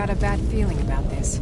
got a bad feeling about this.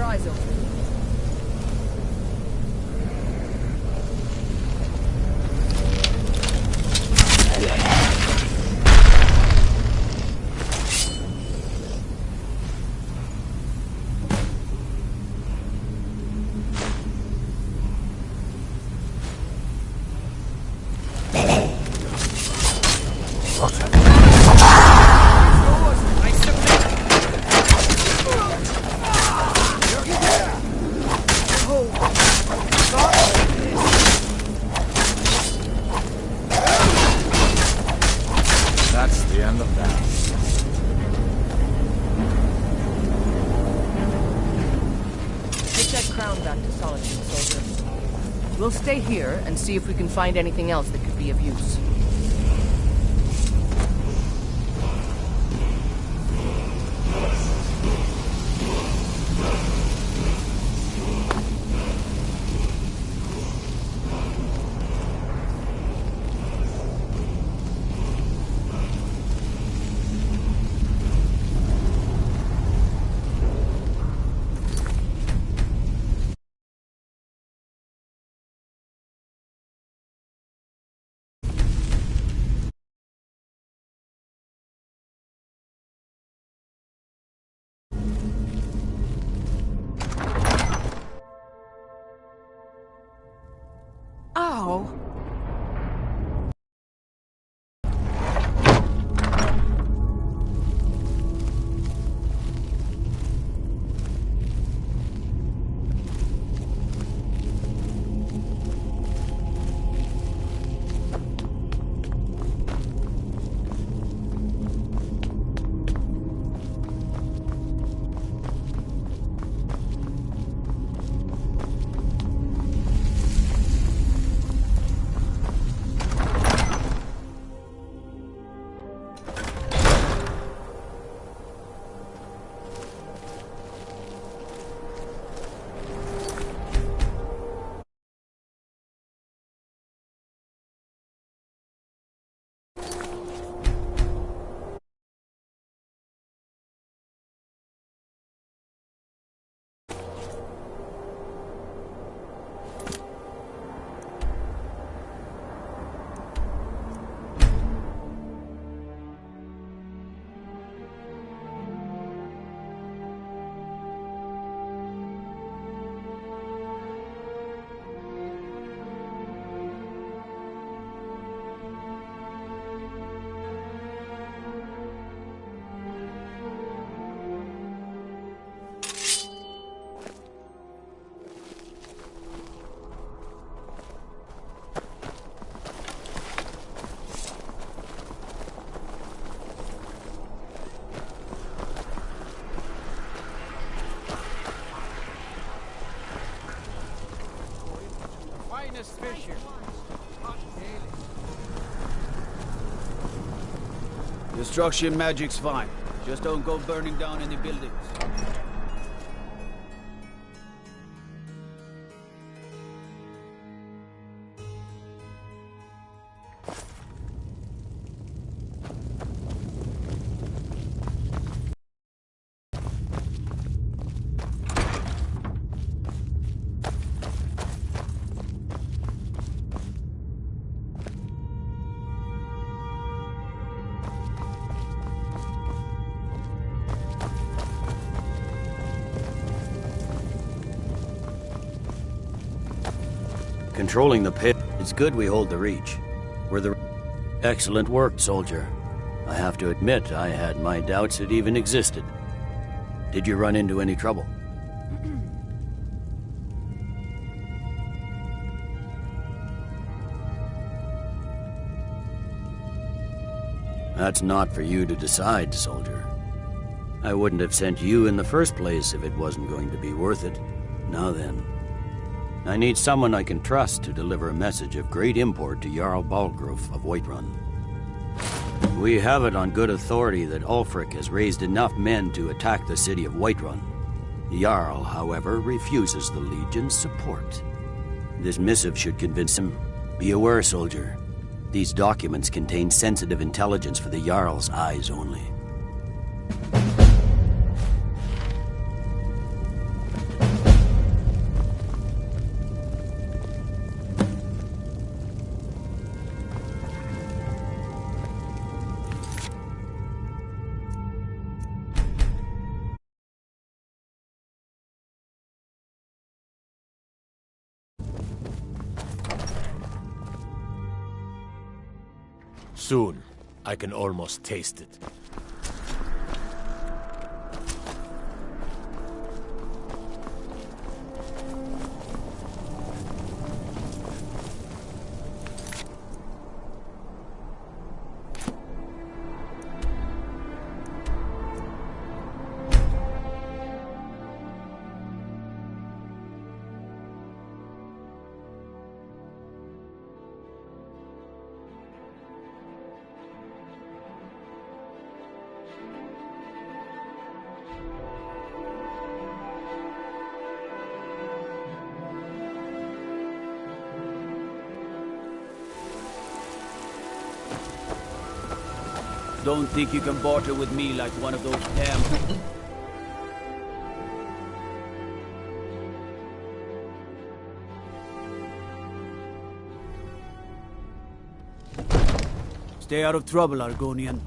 eyes open. That's the end of that. Take that crown back to Solitude, soldier. We'll stay here and see if we can find anything else that could be of use. Ow! Fish here. Destruction magic's fine. Just don't go burning down any buildings. Controlling the pit. It's good we hold the reach. We're the... Excellent work, soldier. I have to admit, I had my doubts it even existed. Did you run into any trouble? That's not for you to decide, soldier. I wouldn't have sent you in the first place if it wasn't going to be worth it. Now then. I need someone I can trust to deliver a message of great import to Jarl Balgrove of Whiterun. We have it on good authority that Ulfric has raised enough men to attack the city of Whiterun. The Jarl, however, refuses the Legion's support. This missive should convince him. Be aware, soldier. These documents contain sensitive intelligence for the Jarl's eyes only. Soon, I can almost taste it. Don't think you can barter with me like one of those damn... Stay out of trouble, Argonian.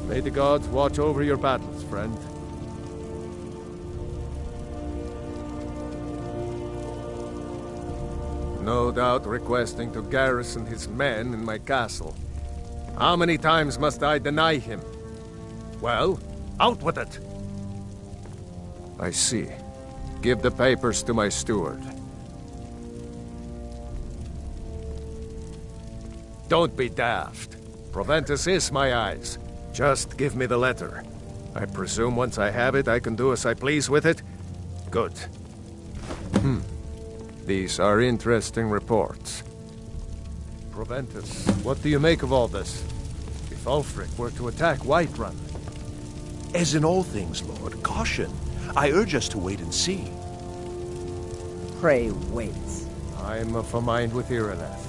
May the gods watch over your battles, friend. No doubt requesting to garrison his men in my castle. How many times must I deny him? Well, out with it! I see. Give the papers to my steward. Don't be daft. Proventus is my eyes. Just give me the letter. I presume once I have it, I can do as I please with it? Good. These are interesting reports. Proventus, what do you make of all this? If Ulfric were to attack Whiterun... As in all things, Lord, caution. I urge us to wait and see. Pray wait. I'm of a mind with Irileth.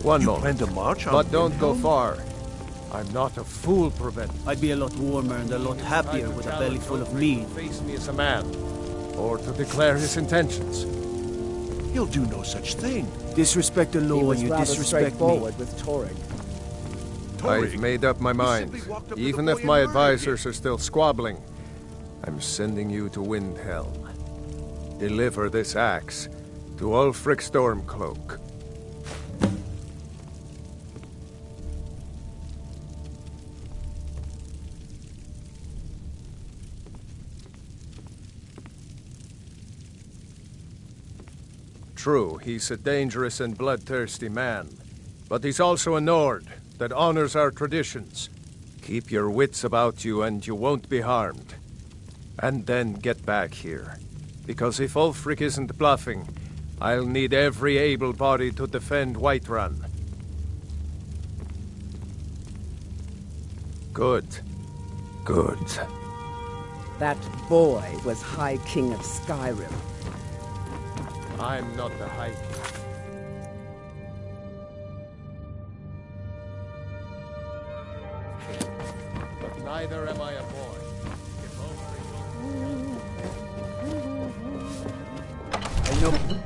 One You moment. plan to march on But don't go Windhelm? far. I'm not a fool, Proventus. I'd be a lot warmer and a lot happier with a belly full of meat. Face me as a man, or to declare his intentions. He'll do no such thing. Disrespect the He law was and you rather disrespect me. straightforward with Torrig. I've made up my mind. simply walked up to Even the if boy my and murdered advisors are still squabbling, I'm sending you to Windhelm. Deliver this axe to Ulfric Stormcloak. True, he's a dangerous and bloodthirsty man, but he's also a Nord that honors our traditions. Keep your wits about you and you won't be harmed. And then get back here. Because if Ulfric isn't bluffing, I'll need every able body to defend Whiterun. Good. Good. That boy was High King of Skyrim. I'm not the High King. But neither am I a boy. If Ulfric I know.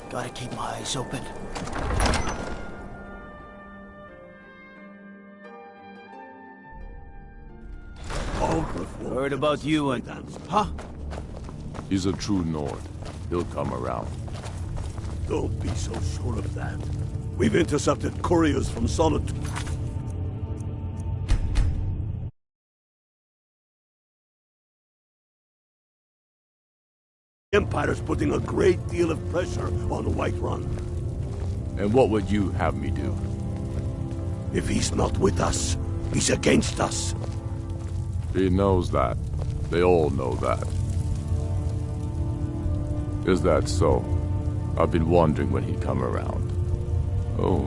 Gotta keep my eyes open. Heard about you and... Huh? He's a true Nord. He'll come around. Don't be so sure of that. We've intercepted couriers from Solitude. The Empire's putting a great deal of pressure on Whiterun. And what would you have me do? If he's not with us, he's against us. He knows that. They all know that. Is that so? I've been wondering when he'd come around. Oh,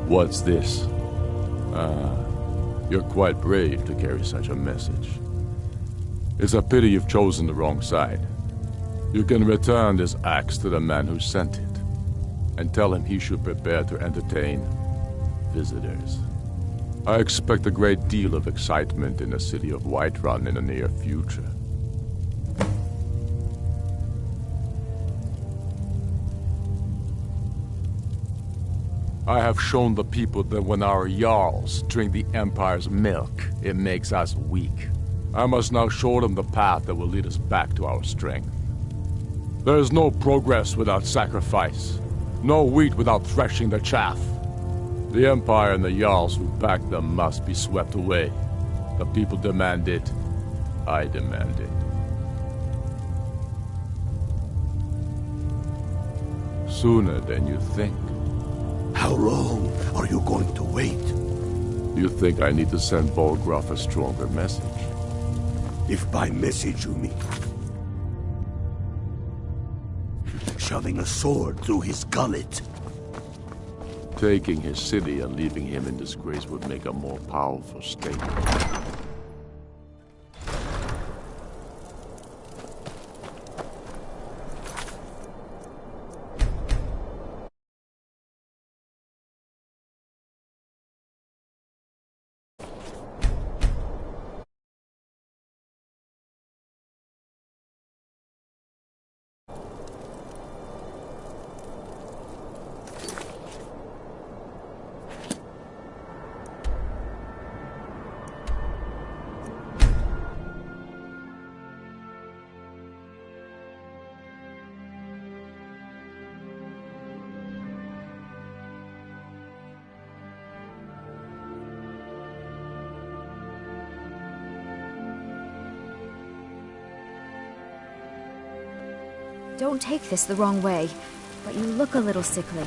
what's this? You're quite brave to carry such a message. It's a pity you've chosen the wrong side. You can return this axe to the man who sent it, and tell him he should prepare to entertain visitors. I expect a great deal of excitement in the city of Whiterun in the near future. I have shown the people that when our Jarls drink the Empire's milk, it makes us weak. I must now show them the path that will lead us back to our strength. There is no progress without sacrifice, no wheat without threshing the chaff. The Empire and the Jarls who back them must be swept away. The people demand it. I demand it. Sooner than you think. How long are you going to wait? You think I need to send Bolgraf a stronger message? If by message you mean shoving a sword through his gullet. Taking his city and leaving him in disgrace would make a more powerful statement. Don't take this the wrong way, but you look a little sickly.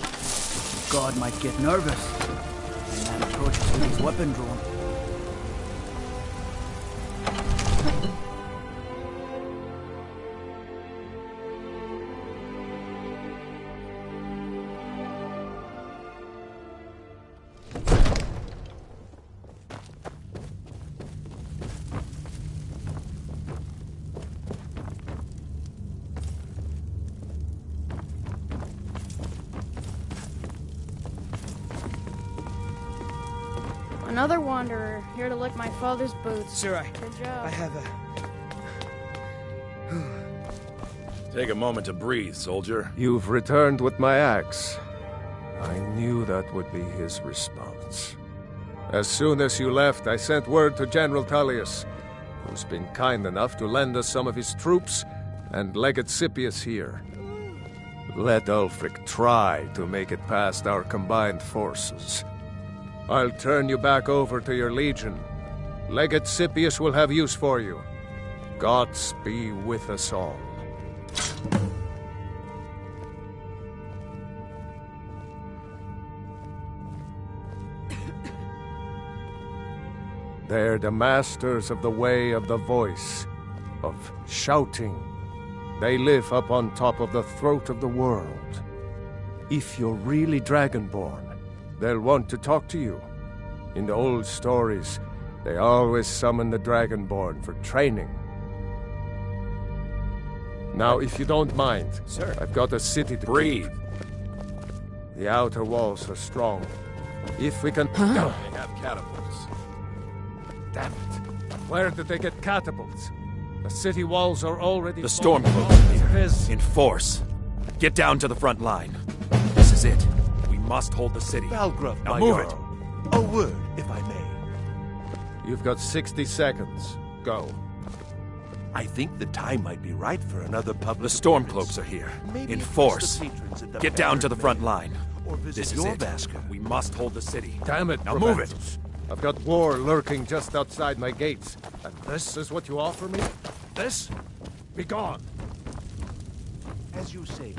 God might get nervous. A man approaches with his weapon drawn. Another wanderer, here to lick my father's boots. Sir, Good job. I have a... Take a moment to breathe, soldier. You've returned with my axe. I knew that would be his response. As soon as you left, I sent word to General Tullius, who's been kind enough to lend us some of his troops, and Legate Scipius here. Let Ulfric try to make it past our combined forces. I'll turn you back over to your legion. Legate Scipius will have use for you. Gods be with us all. They're the masters of the way of the voice, of shouting. They live up on top of the throat of the world. If you're really Dragonborn, they'll want to talk to you. In the old stories, they always summon the Dragonborn for training. Now, if you don't mind, Sir. I've got a city to Breathe. keep. The outer walls are strong. If we can... They have catapults. Damn it. Where did they get catapults? The city walls are already... The storm falling cloak down. Fizz. in force. Get down to the front line. This is it. We must hold the city. Valgraf, Now my move Jarl. A word, if I may. You've got 60 seconds. Go. I think the time might be right for another public The appearance. Stormcloaks are here. Maybe In address force. the patrons at the Get down to the front Baron line. Or visit This is your it. Vasker. We must hold the city. Damn it, Now move it. Proventus. I've got war lurking just outside my gates. And this is what you offer me? This? Be gone. As you say.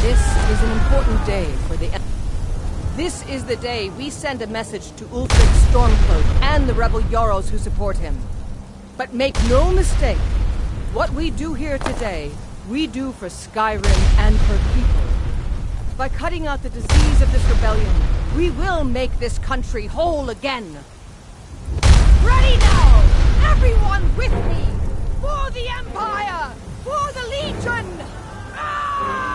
This is an important day for the... This is the day we send a message to Ulfric Stormcloak and the rebel Jarls who support him. But make no mistake, what we do here today, we do for Skyrim and her people. By cutting out the disease of this rebellion, we will make this country whole again. Ready now! Everyone with me! For the Empire! For the Legion! Ah!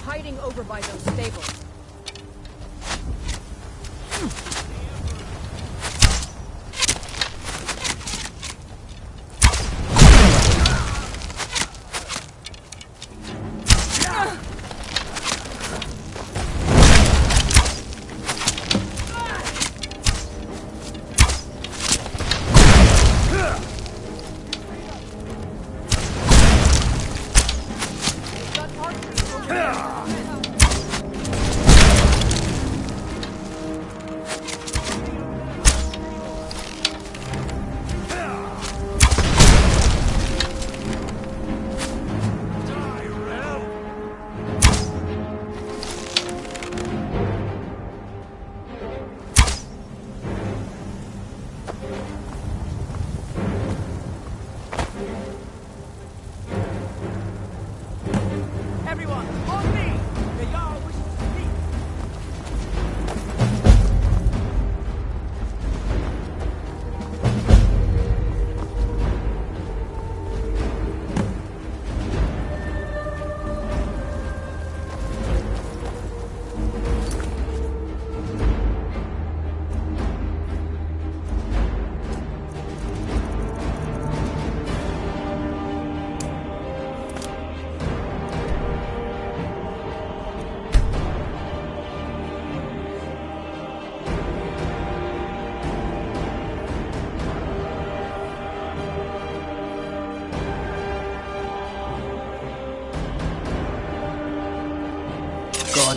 Hiding over by those stables.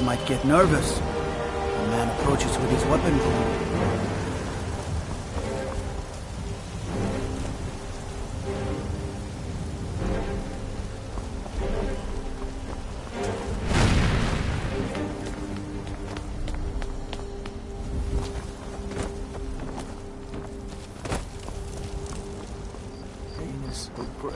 might get nervous. A man approaches with his weapon drawn. Pain is so great.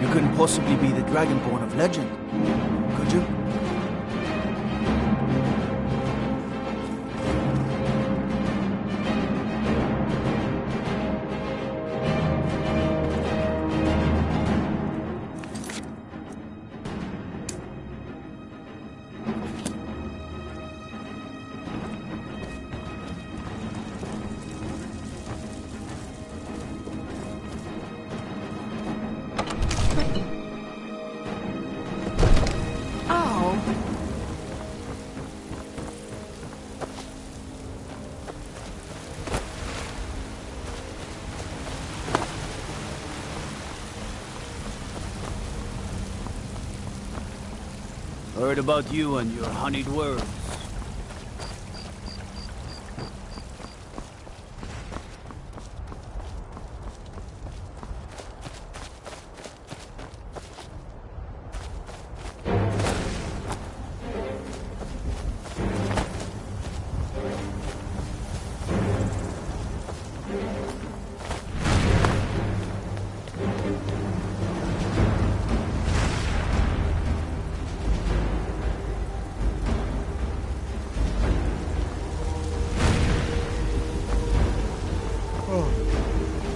You couldn't possibly be the Dragonborn of legend, could you? Heard about you and your honeyed words.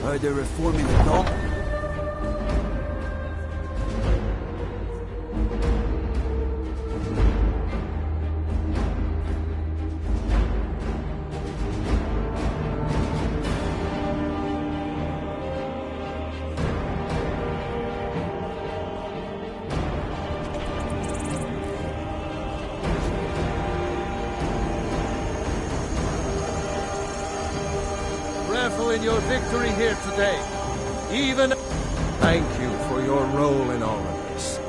Are they reforming the law? Revel in your victory here today. Even... Thank you for your role in all of this.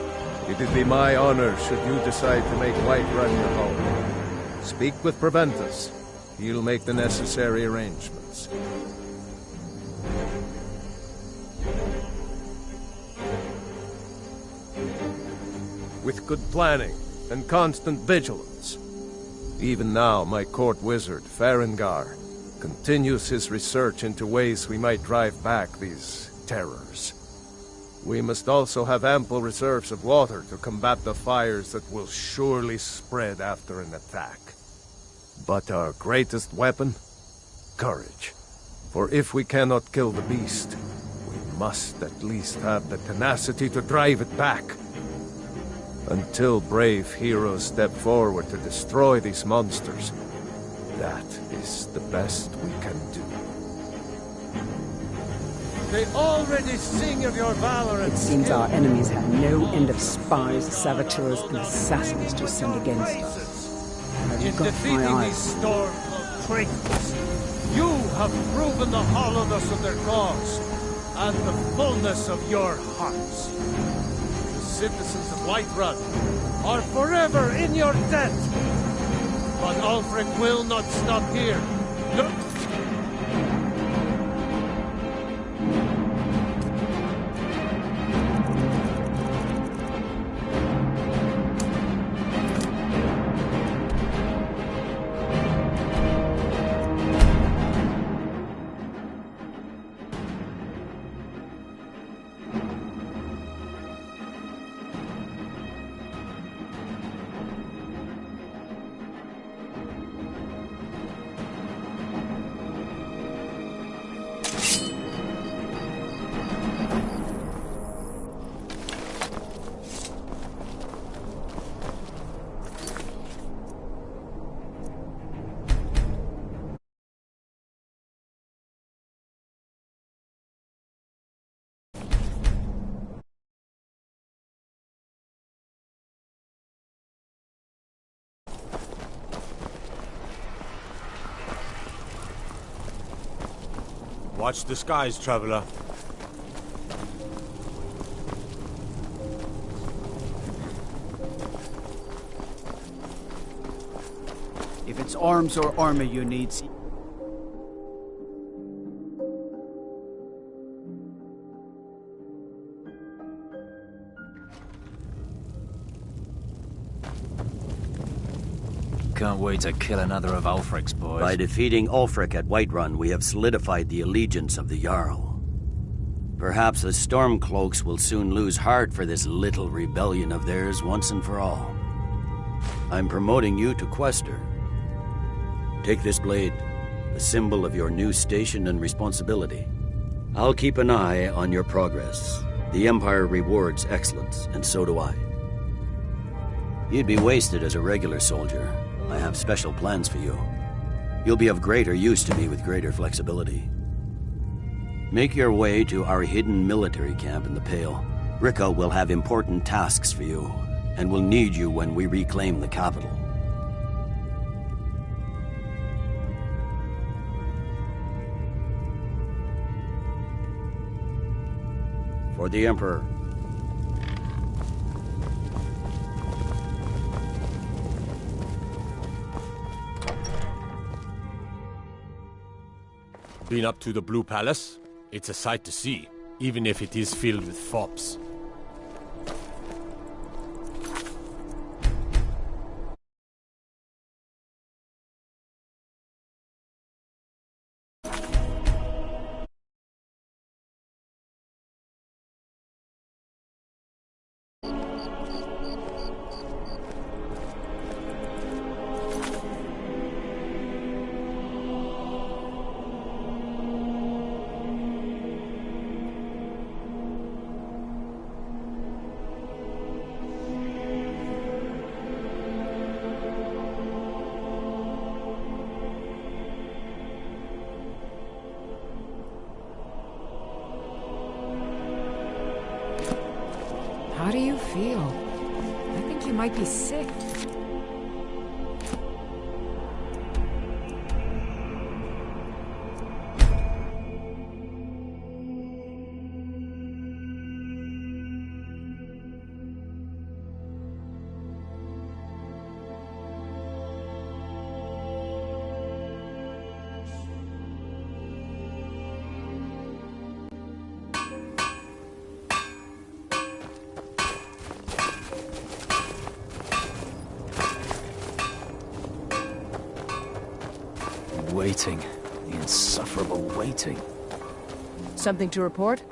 It'd be my honor should you decide to make Whiterun your home. Speak with Preventus. He'll make the necessary arrangements. With good planning and constant vigilance. Even now, my court wizard, Farengar, continues his research into ways we might drive back these terrors. We must also have ample reserves of water to combat the fires that will surely spread after an attack. But our greatest weapon? Courage. For if we cannot kill the beast, we must at least have the tenacity to drive it back. Until brave heroes step forward to destroy these monsters, that is the best we can do. They already sing of your valor and It seems our enemies have no end of spies, saboteurs, and assassins to send against us. I've in got defeating my these eyes. storm of traitors. You have proven the hollowness of their cause and the fullness of your hearts. The citizens of Whiterun are forever in your debt. But Ulfric will not stop here. Look. Watch the skies, traveler. If it's arms or armor you need, Can't wait to kill another of Ulfric's boys. By defeating Ulfric at Whiterun, we have solidified the allegiance of the Jarl. Perhaps the Stormcloaks will soon lose heart for this little rebellion of theirs once and for all. I'm promoting you to Quester. Take this blade, a symbol of your new station and responsibility. I'll keep an eye on your progress. The Empire rewards excellence, and so do I. You'd be wasted as a regular soldier. I have special plans for you. You'll be of greater use to me with greater flexibility. Make your way to our hidden military camp in the Pale. Ricka will have important tasks for you, and will need you when we reclaim the capital. For the Emperor. Been up to the Blue Palace? It's a sight to see, even if it is filled with fops. How do you feel? I think you might be sick. Waiting. The insufferable waiting. Something to report?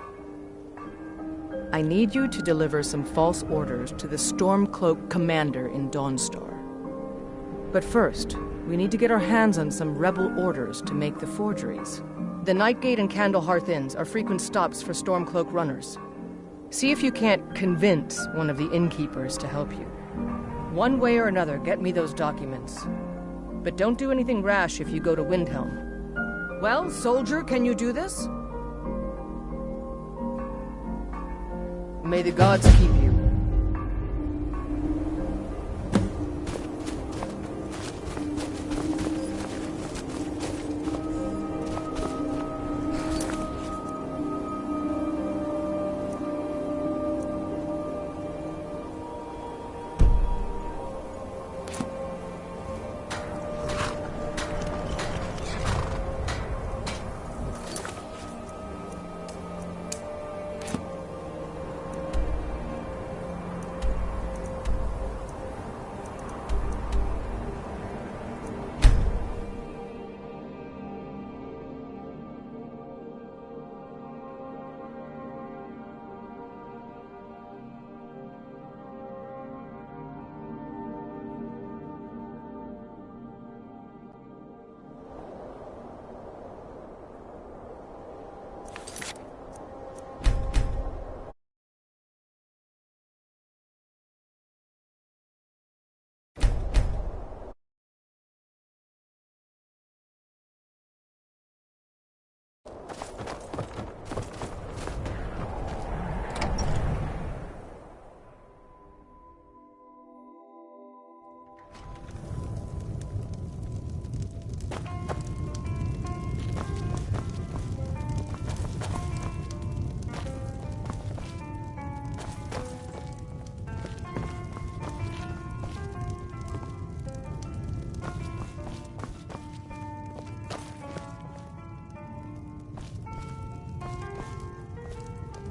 I need you to deliver some false orders to the Stormcloak commander in Dawnstar. But first, we need to get our hands on some rebel orders to make the forgeries. The Nightgate and Candlehearth Inns are frequent stops for Stormcloak runners. See if you can't convince one of the innkeepers to help you. One way or another, get me those documents. But don't do anything rash if you go to Windhelm. Well, soldier, can you do this? May the gods keep you.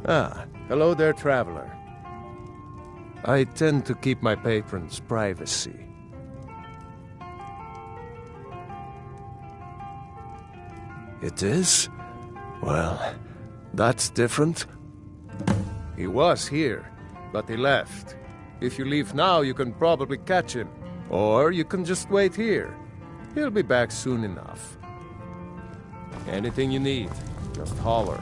Ah, hello there, traveler. I tend to keep my patrons' privacy. It is? Well, that's different. He was here, but he left. If you leave now, you can probably catch him. Or you can just wait here. He'll be back soon enough. Anything you need, just holler.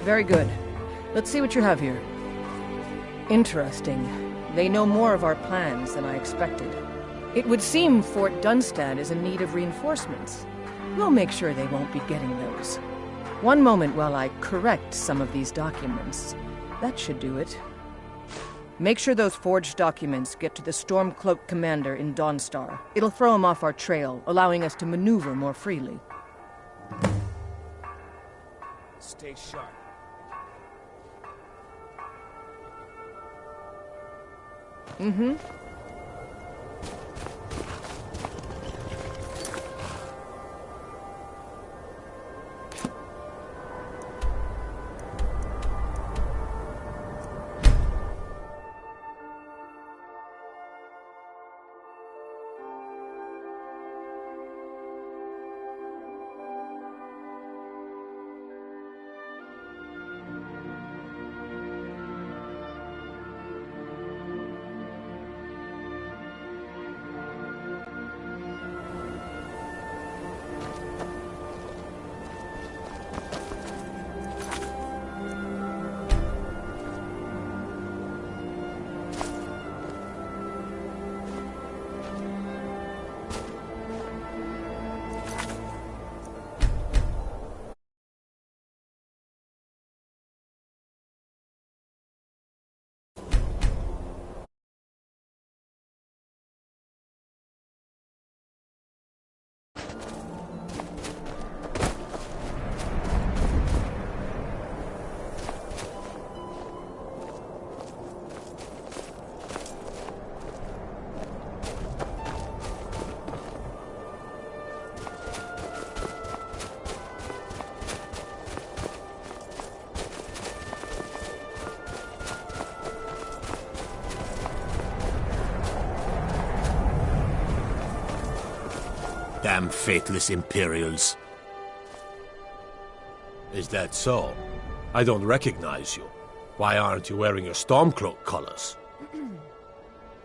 Very good. Let's see what you have here. Interesting. They know more of our plans than I expected. It would seem Fort Dunstad is in need of reinforcements. We'll make sure they won't be getting those. One moment while I correct some of these documents. That should do it. Make sure those forged documents get to the Stormcloak commander in Dawnstar. It'll throw him off our trail, allowing us to maneuver more freely. Stay sharp. Mm-hmm. Damn faithless Imperials. Is that so? I don't recognize you. Why aren't you wearing your Stormcloak colors?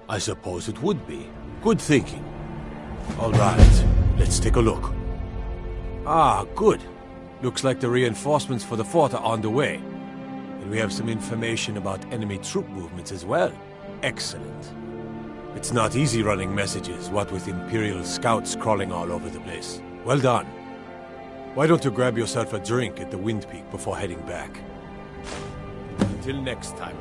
I suppose it would be. Good thinking. All right, let's take a look. Ah, good. Looks like the reinforcements for the fort are on the way. And we have some information about enemy troop movements as well. Excellent. It's not easy running messages, what with Imperial scouts crawling all over the place. Well done. Why don't you grab yourself a drink at the Wind Peak before heading back? Until next time.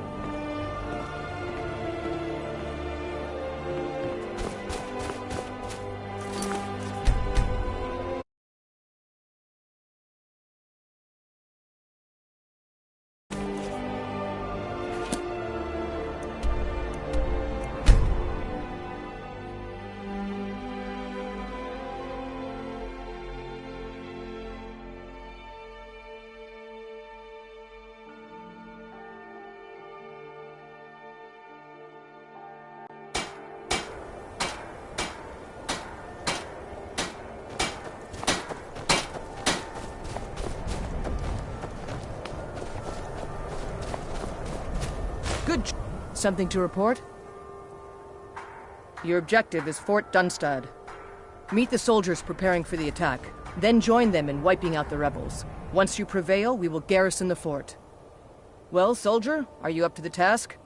Good. Something to report? Your objective is Fort Dunstad. Meet the soldiers preparing for the attack, then join them in wiping out the rebels. Once you prevail, we will garrison the fort. Well, soldier, are you up to the task?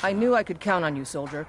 I knew I could count on you, soldier.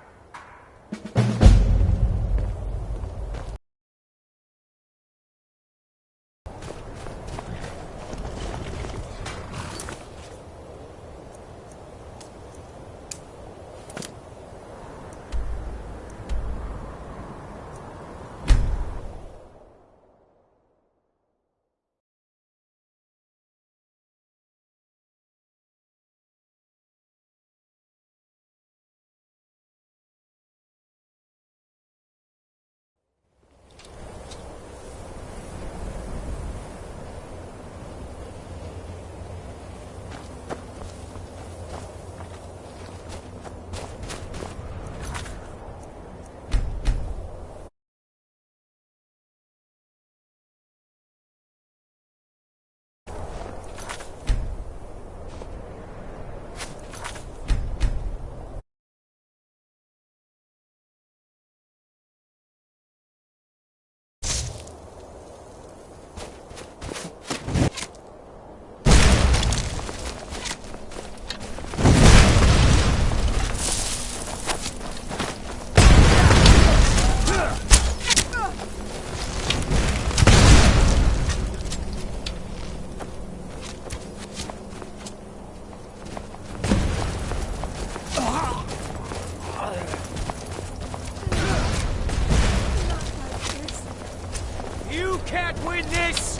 You can't win this!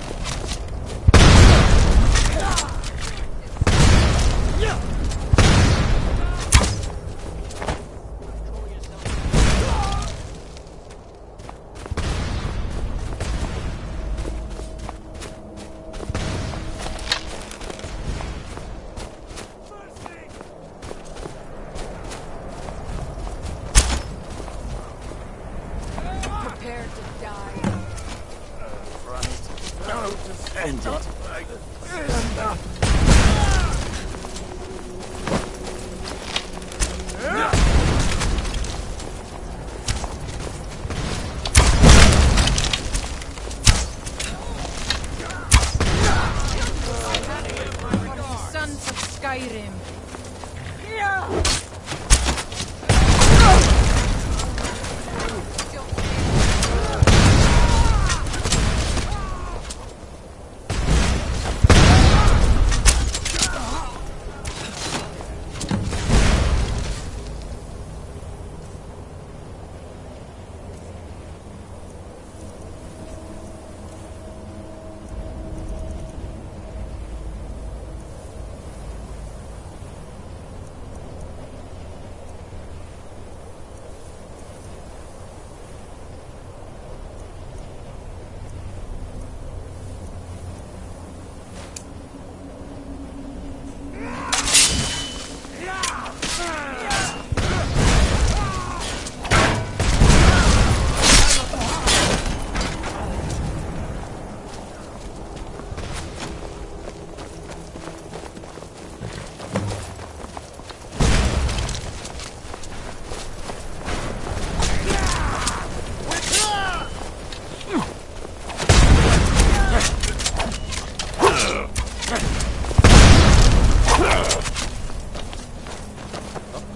Prepare to die. End it. Stand up. Sons of Skyrim.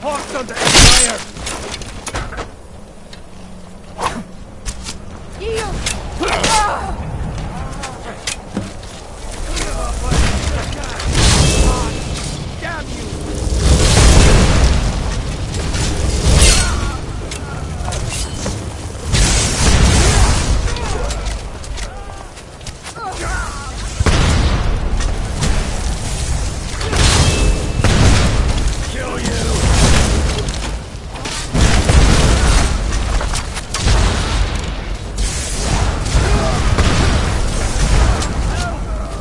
hot on the fire! Yield! Damn you! Kill you!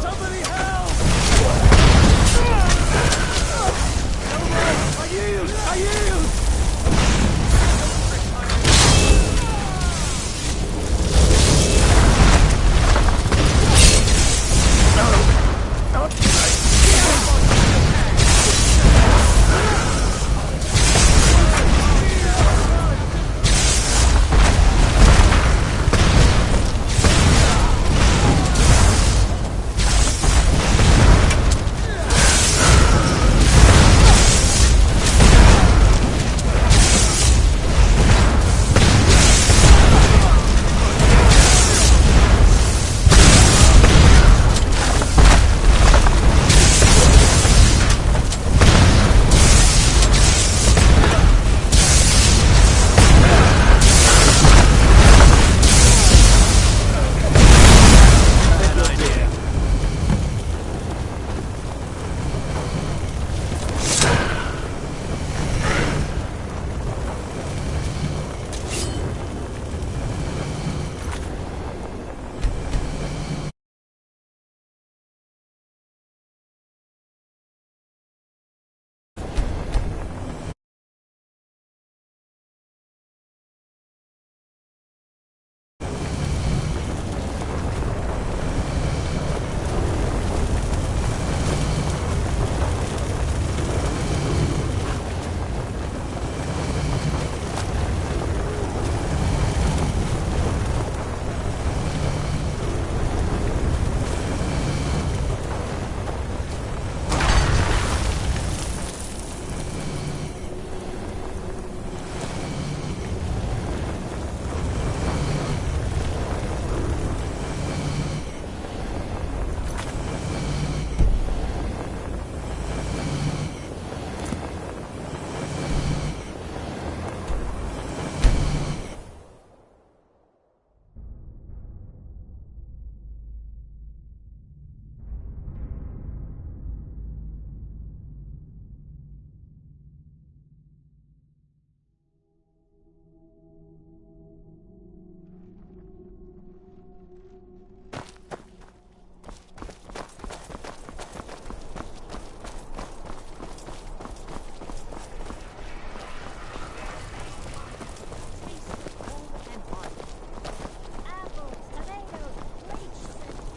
Somebody help! I yield! I yield!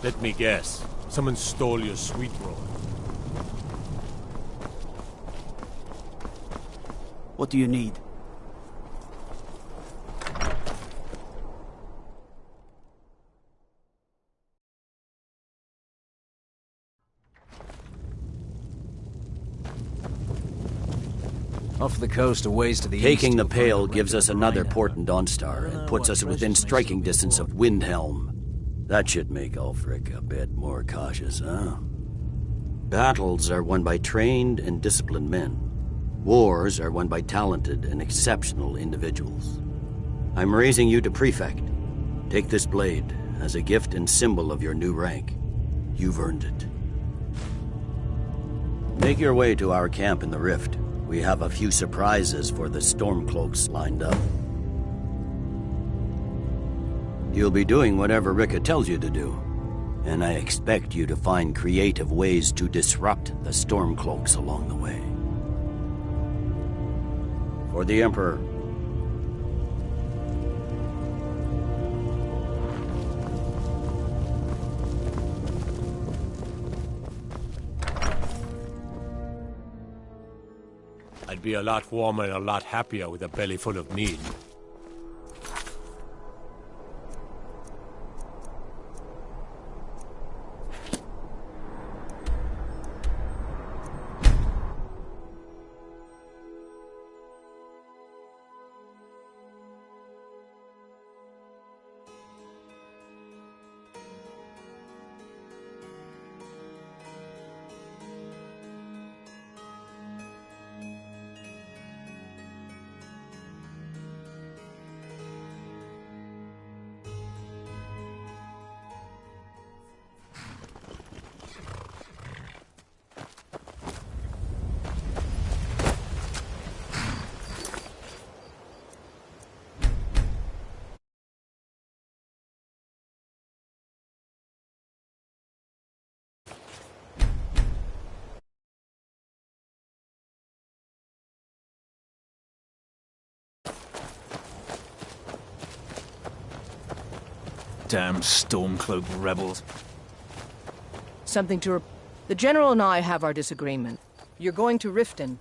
Let me guess. Someone stole your sweet roll. What do you need? Off the coast, a ways to the east. Taking the Pale gives us another port in Dawnstar and puts us within striking distance of Windhelm. That should make Ulfric a bit more cautious, huh? Battles are won by trained and disciplined men. Wars are won by talented and exceptional individuals. I'm raising you to Prefect. Take this blade as a gift and symbol of your new rank. You've earned it. Make your way to our camp in the Rift. We have a few surprises for the Stormcloaks lined up. You'll be doing whatever Rika tells you to do, and I expect you to find creative ways to disrupt the Stormcloaks along the way. For the Emperor. I'd be a lot warmer and a lot happier with a belly full of meat. Damn Stormcloak rebels. Something to... The General and I have our disagreement. You're going to Riften.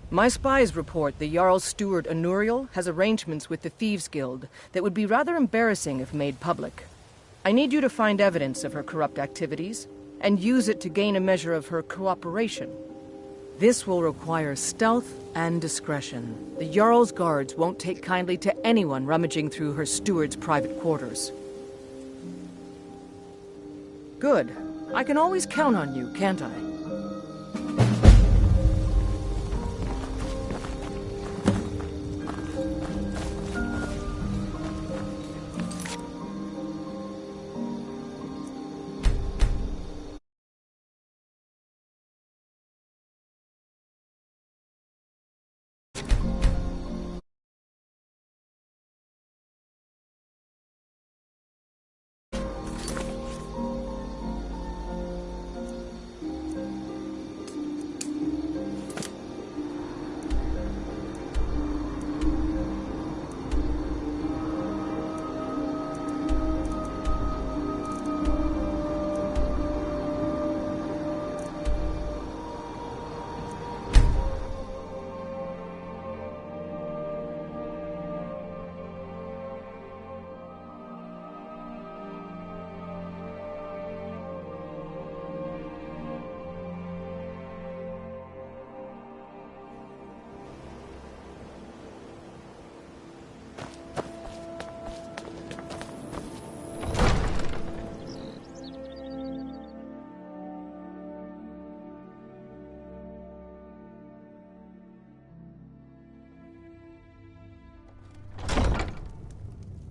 My spies report the Jarl's steward Anuriel has arrangements with the Thieves Guild that would be rather embarrassing if made public. I need you to find evidence of her corrupt activities, and use it to gain a measure of her cooperation. This will require stealth and discretion. The Jarl's guards won't take kindly to anyone rummaging through her steward's private quarters. Good. I can always count on you, can't I?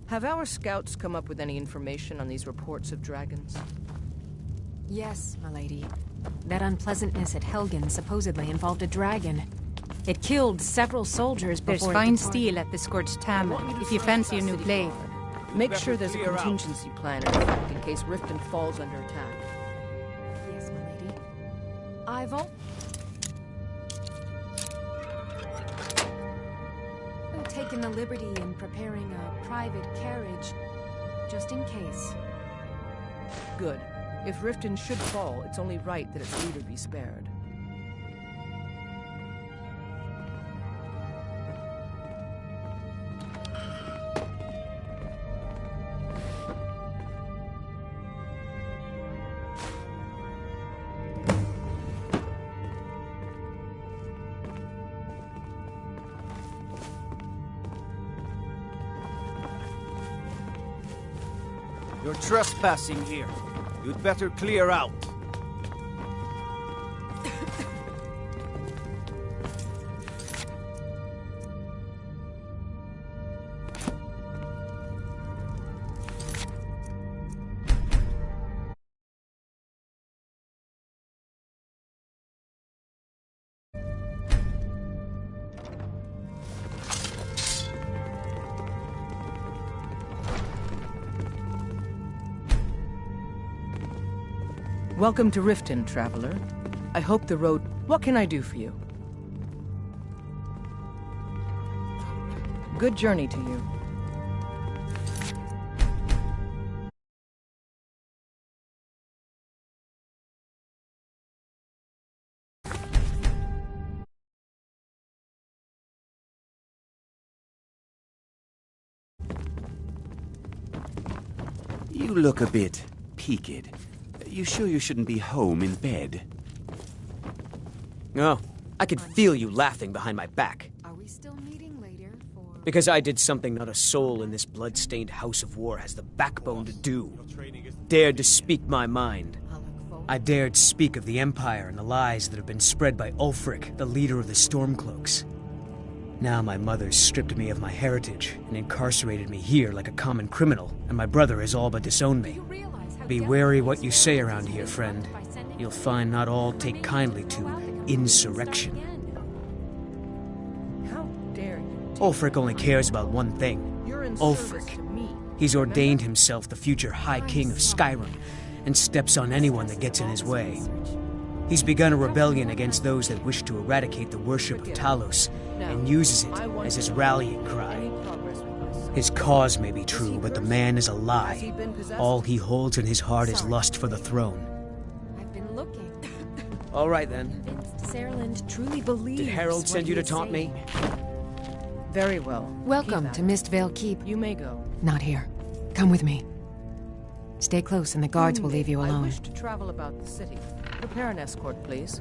Have our scouts come up with any information on these reports of dragons? Yes, milady. That unpleasantness at Helgen supposedly involved a dragon. It killed several soldiers before... There's fine steel at the Scorched Tavern, if you fancy a new blade. Make sure there's a contingency plan in effect in case Riften falls under attack. Yes, milady. I've taken the liberty in preparing a private carriage, just in case. Good. If Riften should fall, it's only right that its leader be spared. You're trespassing here. You'd better clear out. Welcome to Riften, traveler. I hope the road... What can I do for you? Good journey to you. You look a bit peaked. You sure you shouldn't be home in bed? Oh, I could feel you laughing behind my back. Are we still meeting later for... Because I did something not a soul in this blood-stained house of war has the backbone to do. Dared to speak my mind. I dared speak of the Empire and the lies that have been spread by Ulfric, the leader of the Stormcloaks. Now my mother's stripped me of my heritage and incarcerated me here like a common criminal, and my brother has all but disowned me. Be wary what you say around here, friend. You'll find not all take kindly to insurrection. How dare you? Ulfric only cares about one thing. Ulfric. He's ordained himself the future High King of Skyrim, and steps on anyone that gets in his way. He's begun a rebellion against those that wish to eradicate the worship of Talos, and uses it as his rallying cry. His cause may be true, but the man is a lie. All he holds in his heart is lust for the throne. I've been looking. All right, then. Convinced Saarland truly believes. Did Harold what send you he to is taunt me? Very well. Welcome to Mistvale Keep. You may go. Not here. Come with me. Stay close and the guards will leave you I alone. wish to travel about the city. Prepare an escort, please.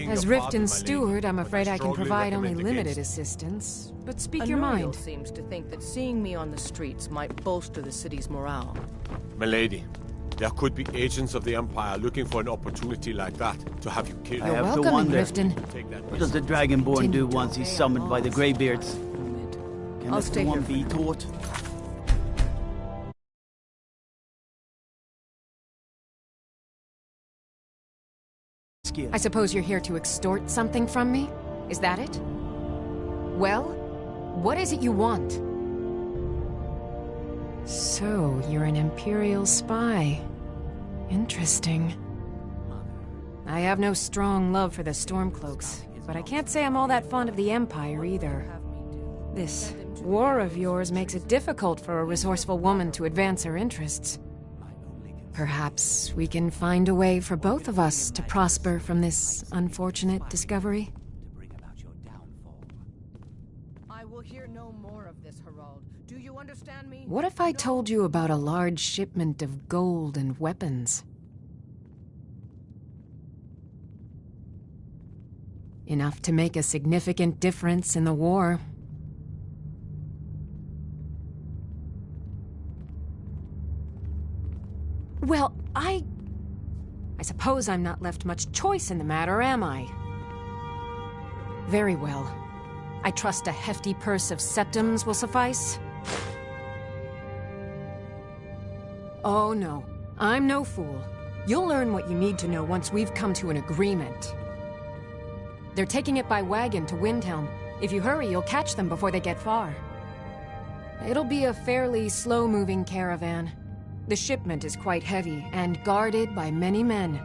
As Riften's steward, I'm afraid I can provide only limited assistance. But speak your Anuriel mind. Seems to think that seeing me on the streets might bolster the city's morale. Milady, there could be agents of the Empire looking for an opportunity like that to have you killed. I have to welcome, wonder, Riften. what does the Dragonborn do once he's summoned by the Greybeards? Can I'll this stay one here be taught? I suppose you're here to extort something from me? Is that it? Well, what is it you want? So, you're an Imperial spy. Interesting. I have no strong love for the Stormcloaks, but I can't say I'm all that fond of the Empire either. This war of yours makes it difficult for a resourceful woman to advance her interests. Perhaps we can find a way for both of us to prosper from this unfortunate discovery? I will hear no more of this, Herald. Do you understand me? What if I told you about a large shipment of gold and weapons? Enough to make a significant difference in the war. Well, I suppose I'm not left much choice in the matter, am I? Very well. I trust a hefty purse of septims will suffice. Oh no, I'm no fool. You'll learn what you need to know once we've come to an agreement. They're taking it by wagon to Windhelm. If you hurry, you'll catch them before they get far. It'll be a fairly slow-moving caravan. The shipment is quite heavy, and guarded by many men.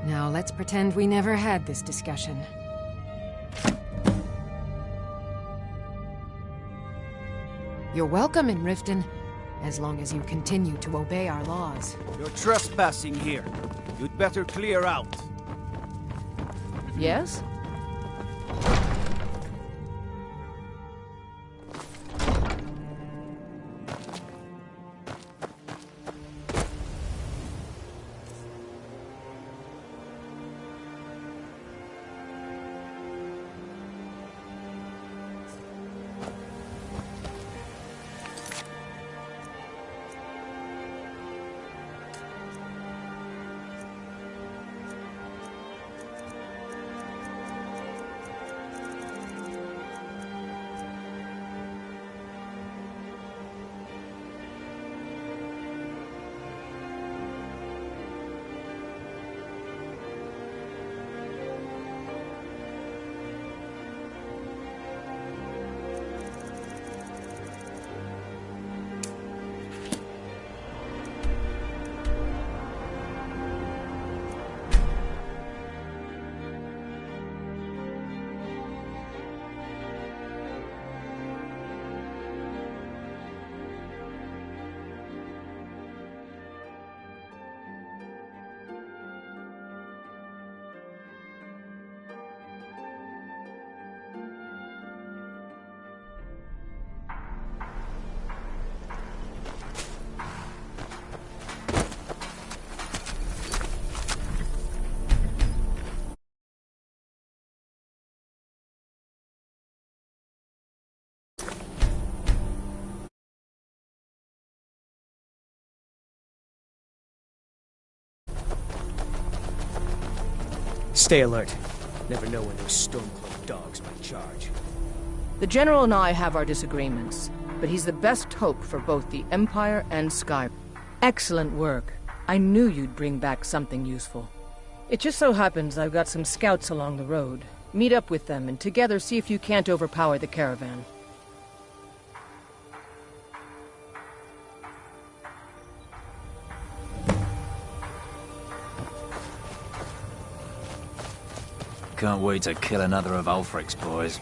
Now let's pretend we never had this discussion. You're welcome in Riften, as long as you continue to obey our laws. You're trespassing here. You'd better clear out. Yes? Stay alert. Never know when those Stormcloak dogs might charge. The General and I have our disagreements, but he's the best hope for both the Empire and Skyrim. Excellent work. I knew you'd bring back something useful. It just so happens I've got some scouts along the road. Meet up with them and together see if you can't overpower the caravan. Can't wait to kill another of Ulfric's boys.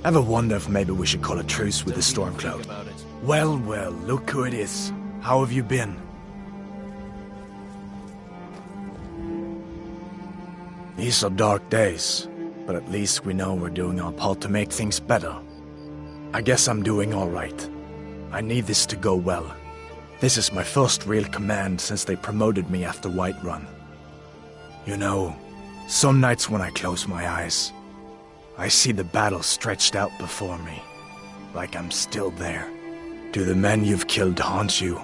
Ever wonder if maybe we should call a truce with the Stormcloak? Well, well, look who it is. How have you been? These are dark days, but at least we know we're doing our part to make things better. I guess I'm doing all right. I need this to go well. This is my first real command since they promoted me after Whiterun. You know, some nights when I close my eyes, I see the battle stretched out before me, like I'm still there. Do the men you've killed haunt you?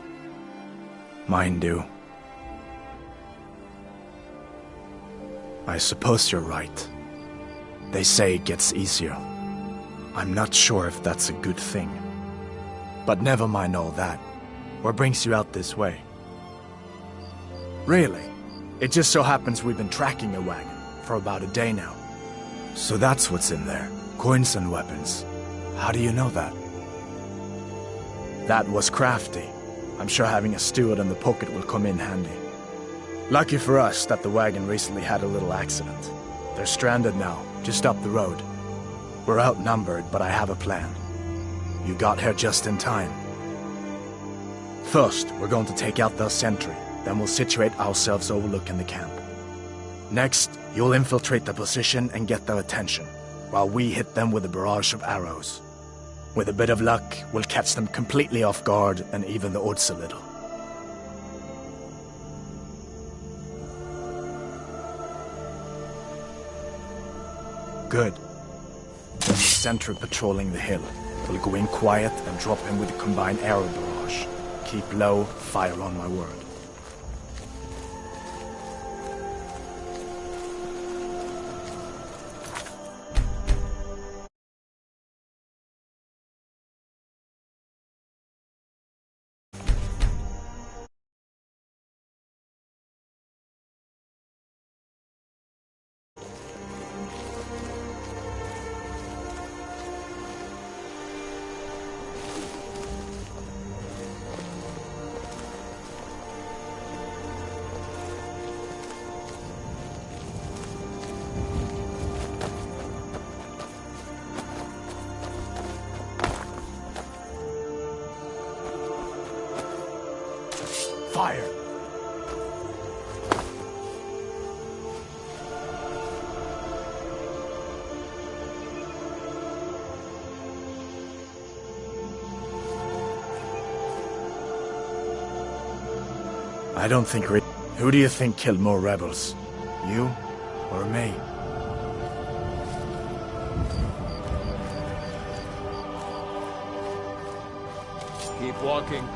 Mine do. I suppose you're right. They say it gets easier. I'm not sure if that's a good thing. But never mind all that. What brings you out this way? Really? It just so happens we've been tracking a wagon for about a day now. So that's what's in there. Coins and weapons. How do you know that? That was crafty. I'm sure having a steward in the pocket will come in handy. Lucky for us that the wagon recently had a little accident. They're stranded now, just up the road. We're outnumbered, but I have a plan. You got here just in time. First, we're going to take out their sentry, then we'll situate ourselves overlooking the camp. Next, you'll infiltrate the position and get their attention, while we hit them with a barrage of arrows. With a bit of luck, we'll catch them completely off guard and even the odds a little. Good. There's a sentry patrolling the hill. We'll go in quiet and drop him with a combined arrow barrage. Keep low, fire on my word. Fire! I don't think we... Who do you think killed more rebels? You or me? Keep walking.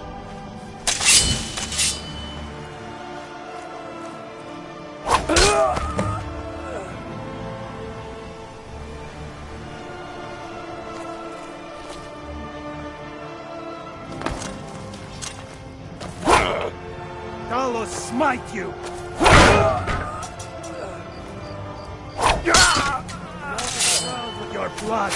Carlos, smite you! With your blood!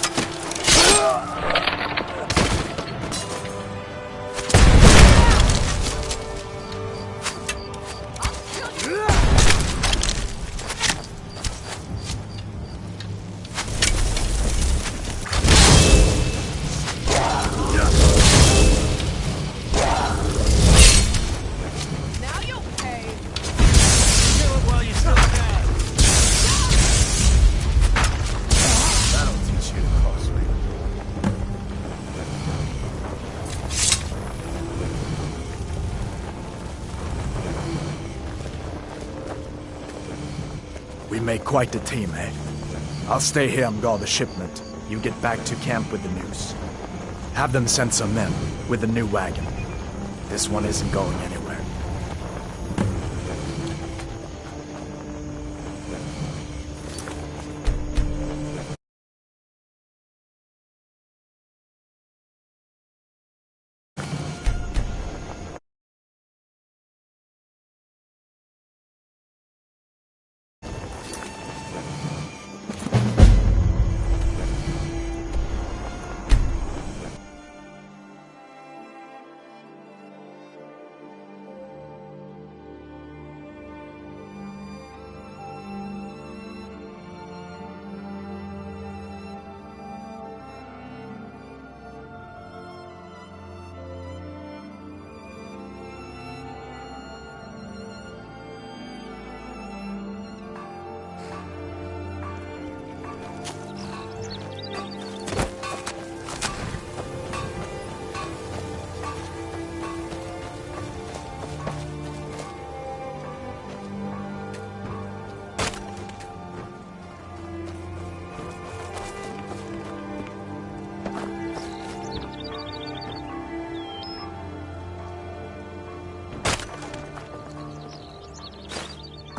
We make quite the team, eh? I'll stay here and guard the shipment. You get back to camp with the news. Have them send some men with the new wagon. This one isn't going anywhere.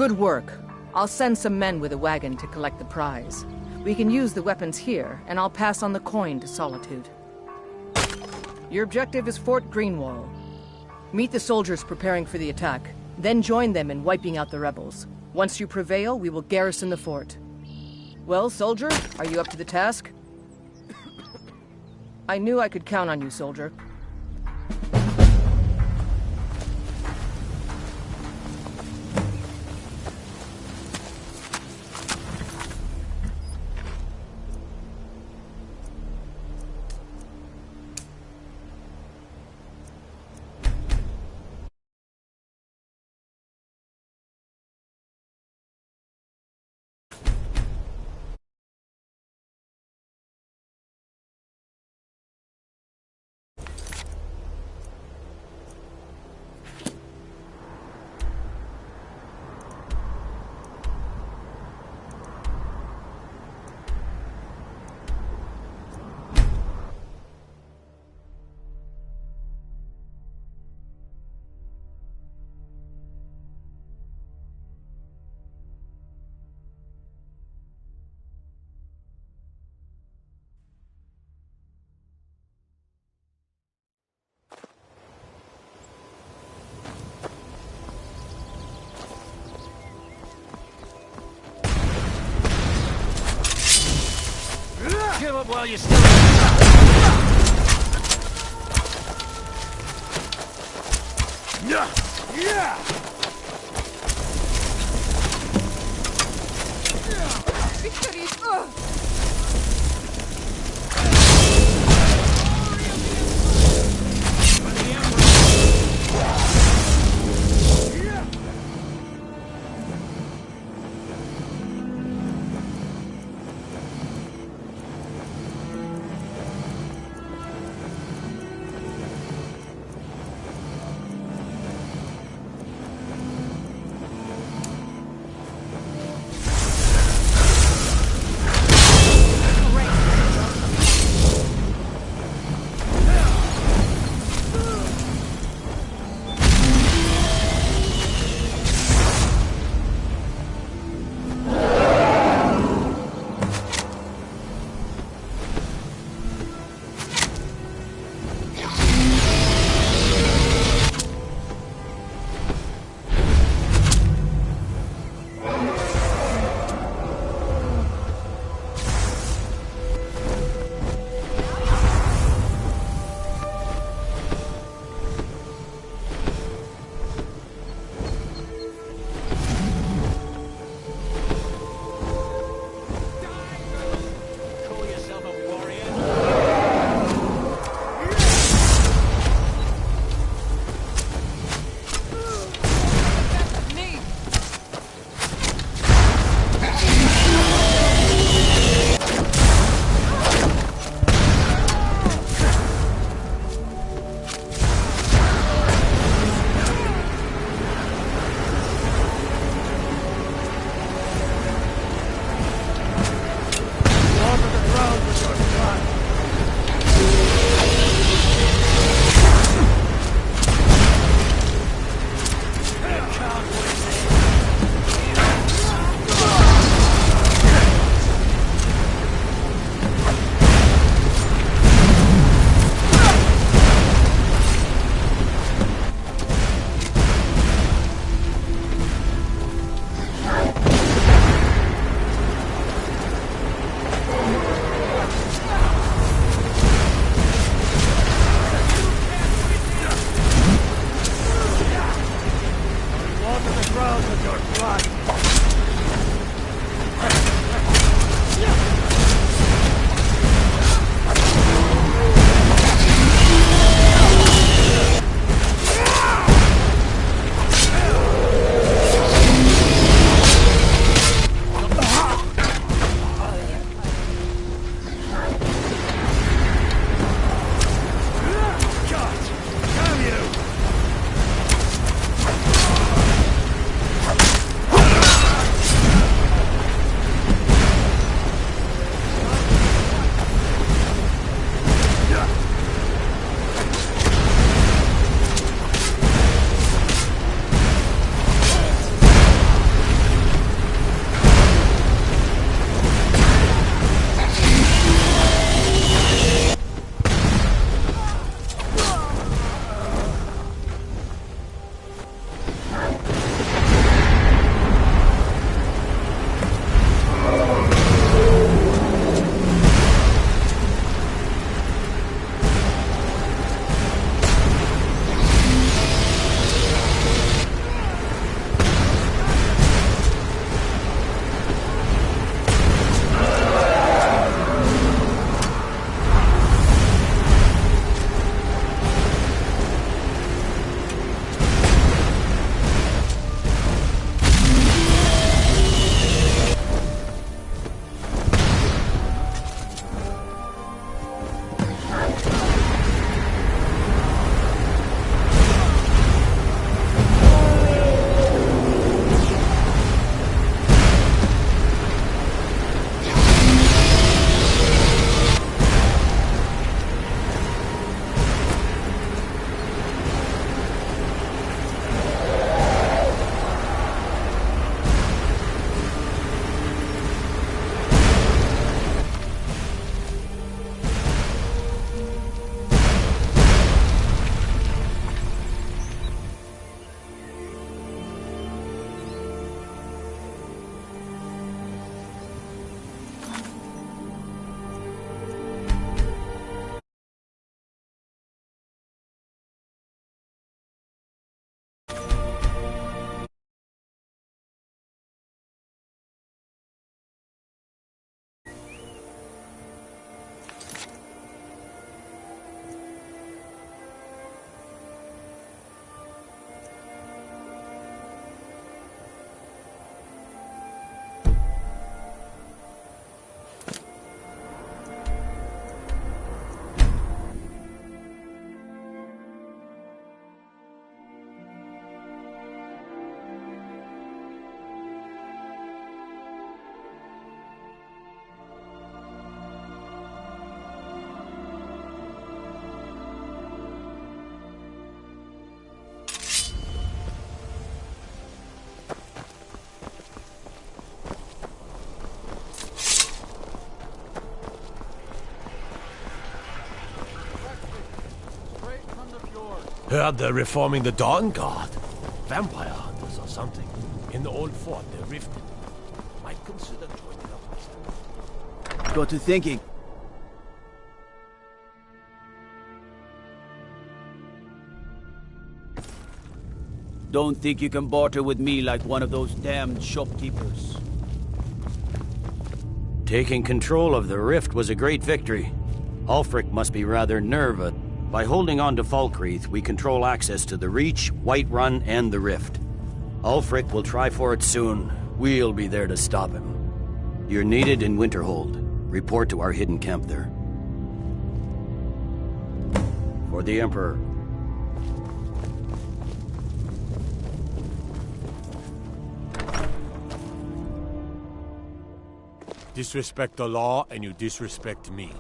Good work. I'll send some men with a wagon to collect the prize. We can use the weapons here, and I'll pass on the coin to Solitude. Your objective is Fort Greenwall. Meet the soldiers preparing for the attack, then join them in wiping out the rebels. Once you prevail, we will garrison the fort. Well, soldier, are you up to the task? I knew I could count on you, soldier. Give up while you're still Victory! Heard they're reforming the Dawn Guard. Vampire hunters or something. In the old fort, they're rifted. Might consider joining up myself. Got to thinking. Don't think you can barter with me like one of those damned shopkeepers. Taking control of the rift was a great victory. Ulfric must be rather nervous. By holding on to Falkreath, we control access to the Reach, Whiterun, and the rift. Ulfric will try for it soon. We'll be there to stop him. You're needed in Winterhold. Report to our hidden camp there. For the Emperor. Disrespect the law, and you disrespect me.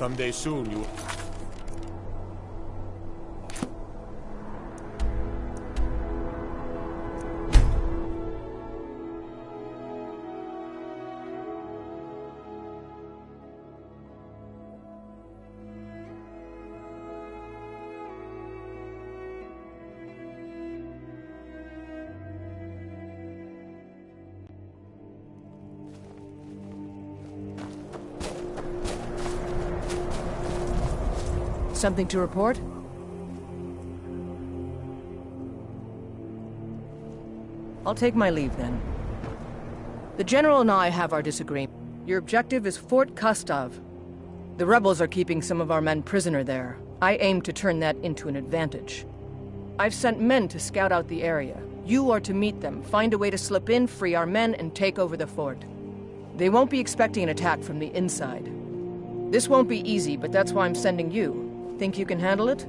Someday soon, you... Something to report? I'll take my leave then. The General and I have our disagreement. Your objective is Fort Gustav. The rebels are keeping some of our men prisoner there. I aim to turn that into an advantage. I've sent men to scout out the area. You are to meet them, find a way to slip in, free our men, and take over the fort. They won't be expecting an attack from the inside. This won't be easy, but that's why I'm sending you. Think you can handle it?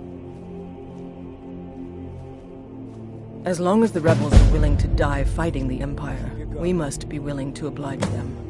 As long as the rebels are willing to die fighting the Empire, we must be willing to oblige them.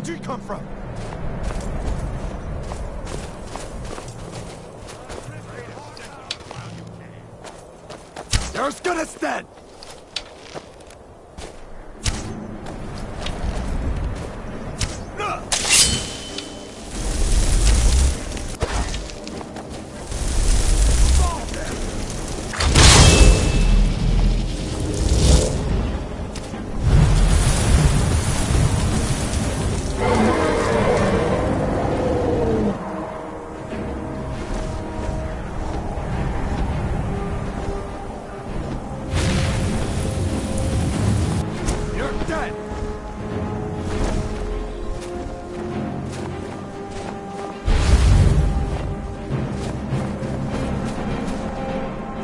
Where'd you come from? You're as good as dead!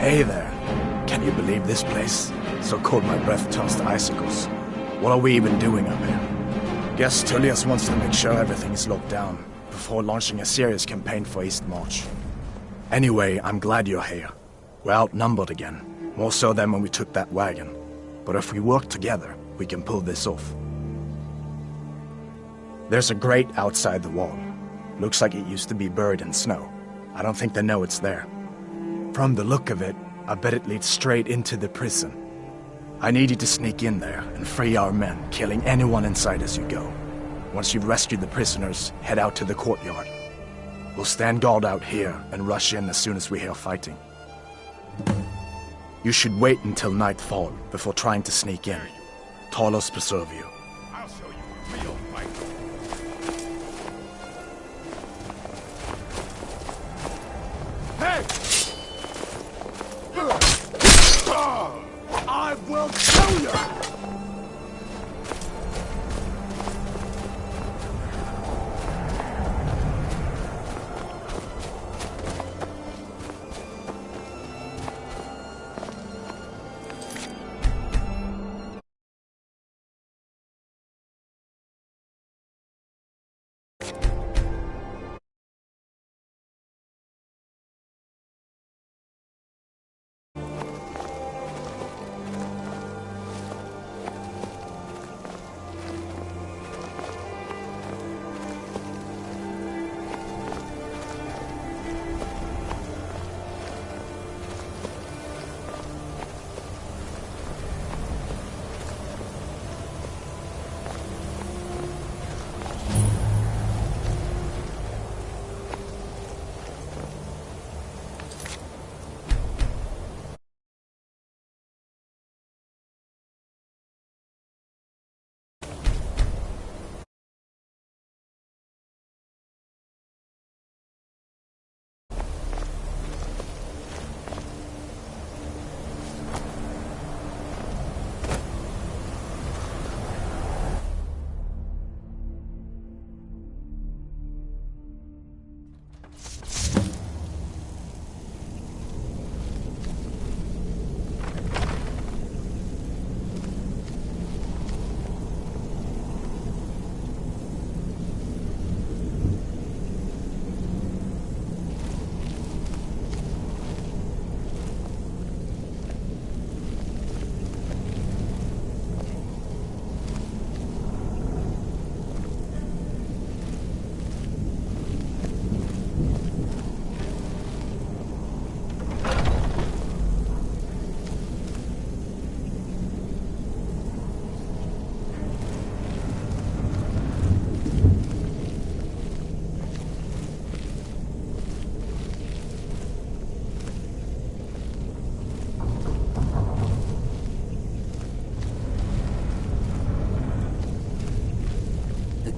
Hey there. Can you believe this place? So cold my breath turns to icicles. What are we even doing up here? Guess Tullius wants to make sure everything is locked down before launching a serious campaign for East March. Anyway, I'm glad you're here. We're outnumbered again, more so than when we took that wagon. But if we work together, we can pull this off. There's a grate outside the wall. Looks like it used to be buried in snow. I don't think they know it's there. From the look of it, I bet it leads straight into the prison. I need you to sneak in there and free our men, killing anyone inside as you go. Once you've rescued the prisoners, head out to the courtyard. We'll stand guard out here and rush in as soon as we hear fighting. You should wait until nightfall before trying to sneak in. Talos preserve you. I'll show you a real fight. Hey! I will kill you!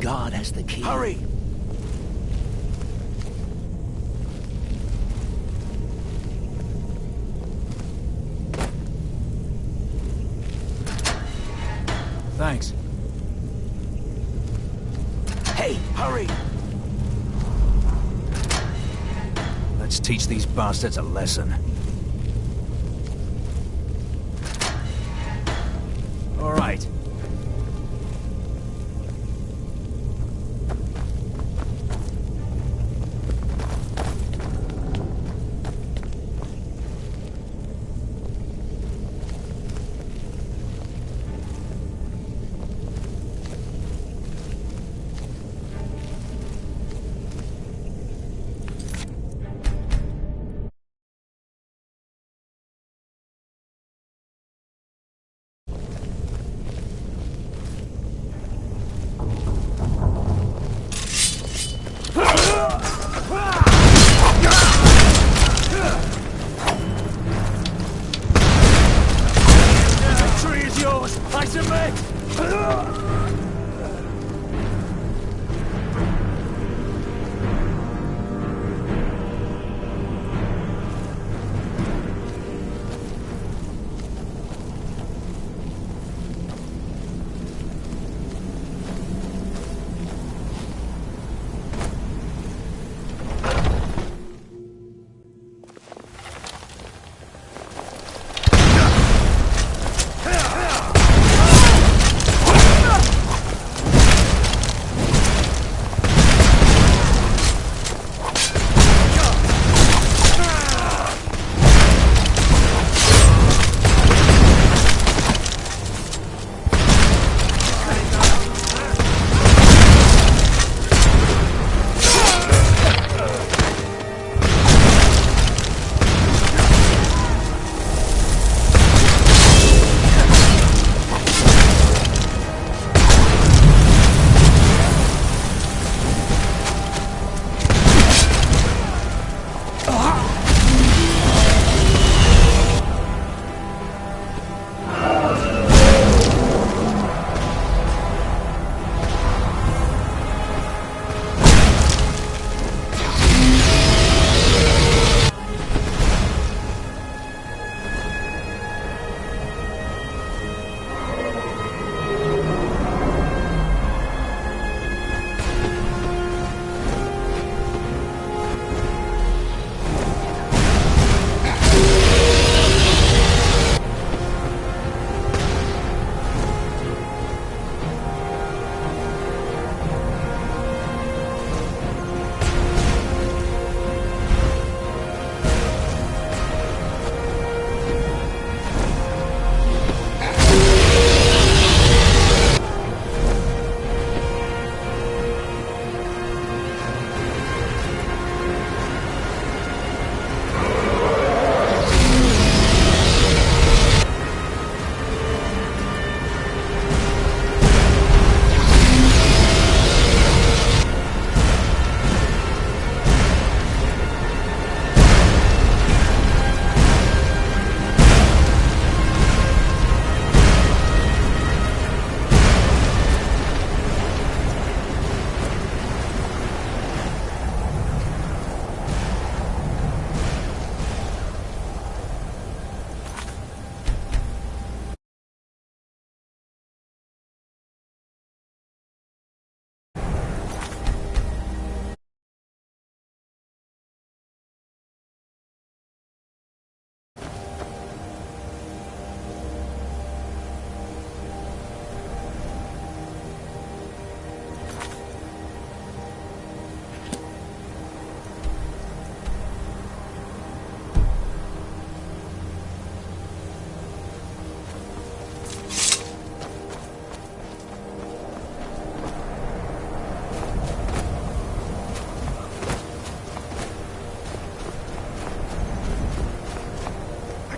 God has the key. Hurry! Thanks. Hey, hurry! Let's teach these bastards a lesson. All right.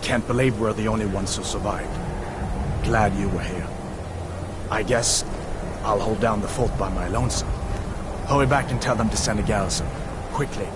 can't believe we're the only ones who survived. Glad you were here. I guess I'll hold down the fort by my lonesome. Hurry back and tell them to send a garrison. Quickly.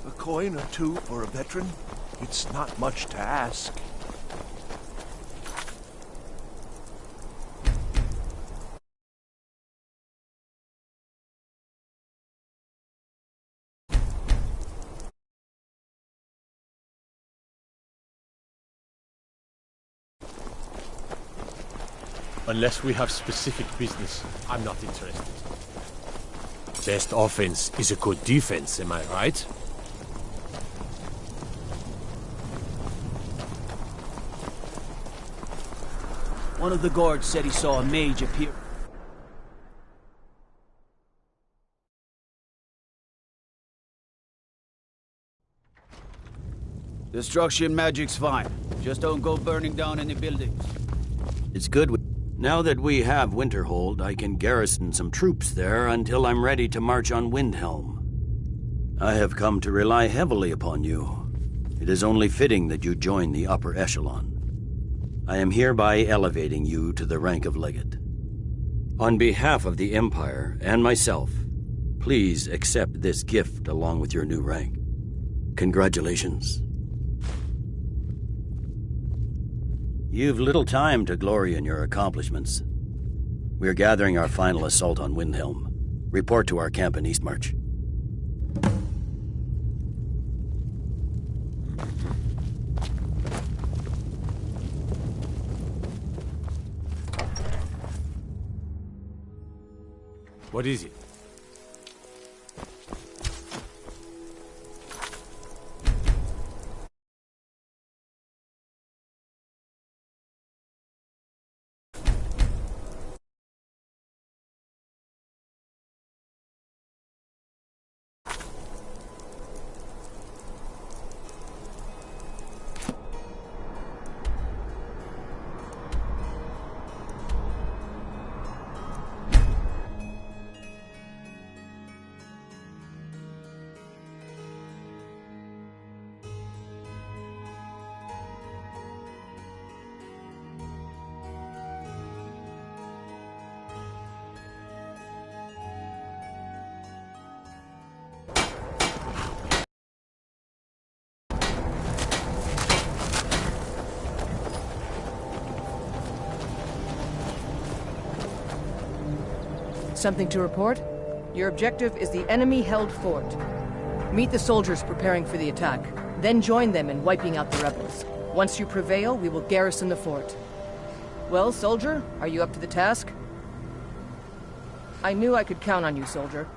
A coin or two for a veteran? It's not much to ask. Unless we have specific business, I'm not interested. Best offense is a good defense, am I right? One of the guards said he saw a mage appear. Destruction magic's fine. Just don't go burning down any buildings. It's good. Now that we have Winterhold, I can garrison some troops there until I'm ready to march on Windhelm. I have come to rely heavily upon you. It is only fitting that you join the upper echelon. I am hereby elevating you to the rank of legate. On behalf of the Empire and myself, please accept this gift along with your new rank. Congratulations. You've little time to glory in your accomplishments. We're gathering our final assault on Windhelm. Report to our camp in Eastmarch. What is it? Something to report? Your objective is the enemy-held fort. Meet the soldiers preparing for the attack, then join them in wiping out the rebels. Once you prevail, we will garrison the fort. Well, soldier, are you up to the task? I knew I could count on you, soldier.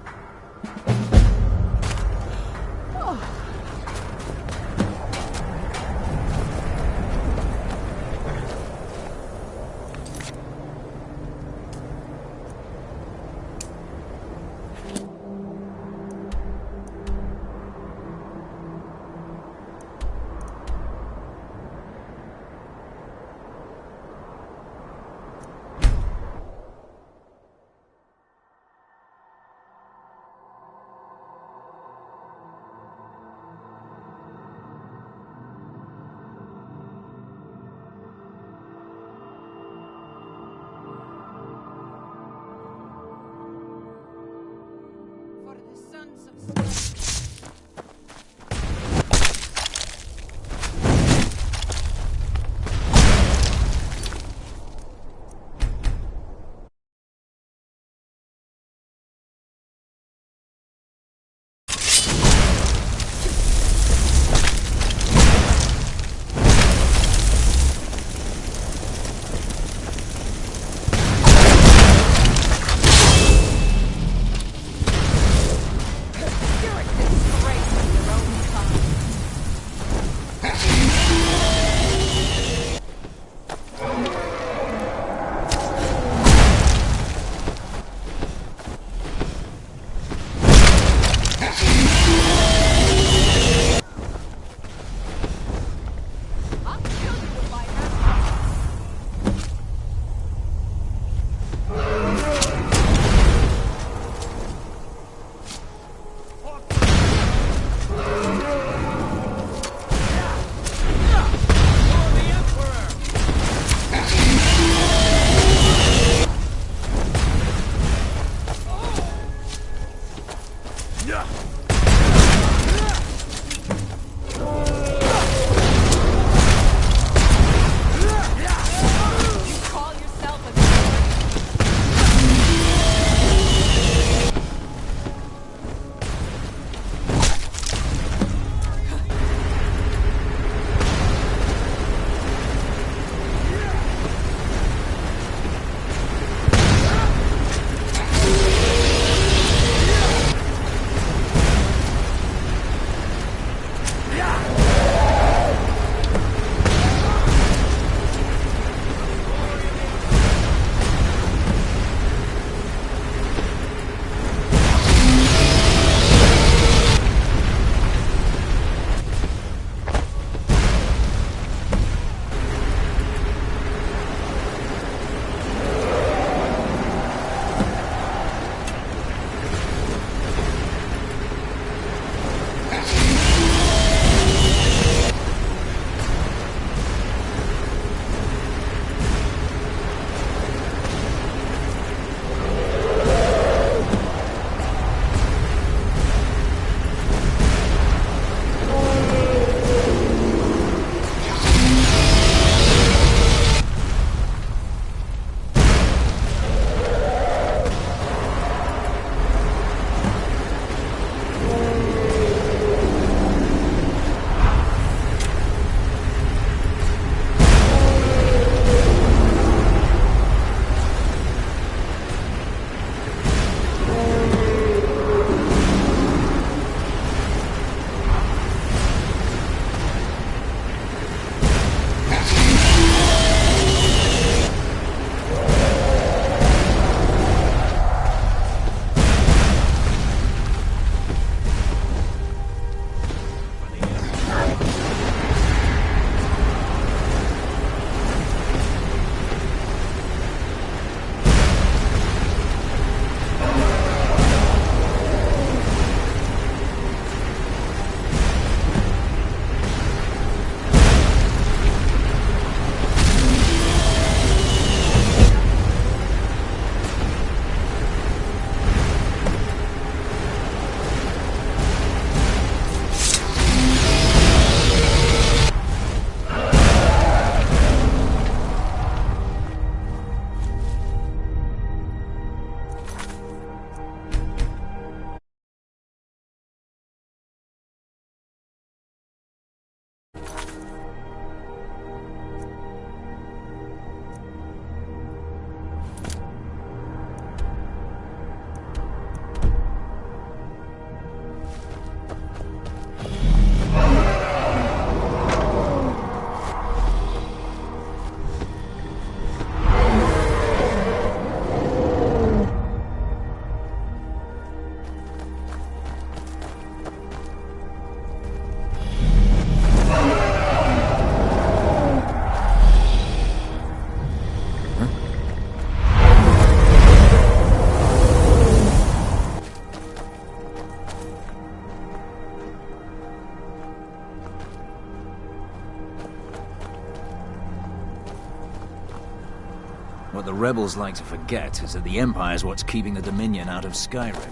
What the rebels like to forget is that the Empire's what's keeping the Dominion out of Skyrim.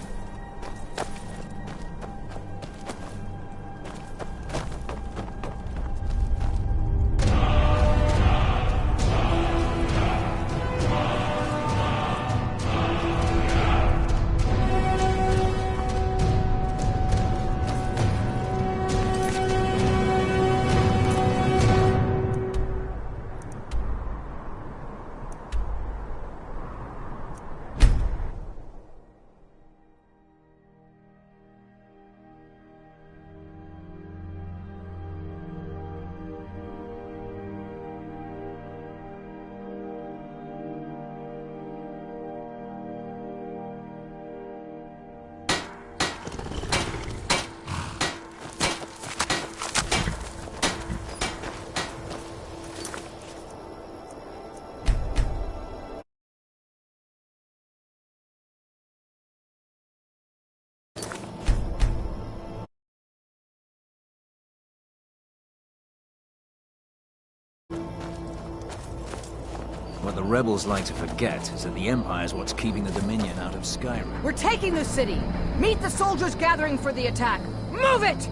What the rebels like to forget is that the Empire's what's keeping the Dominion out of Skyrim. We're taking the city! Meet the soldiers gathering for the attack! Move it!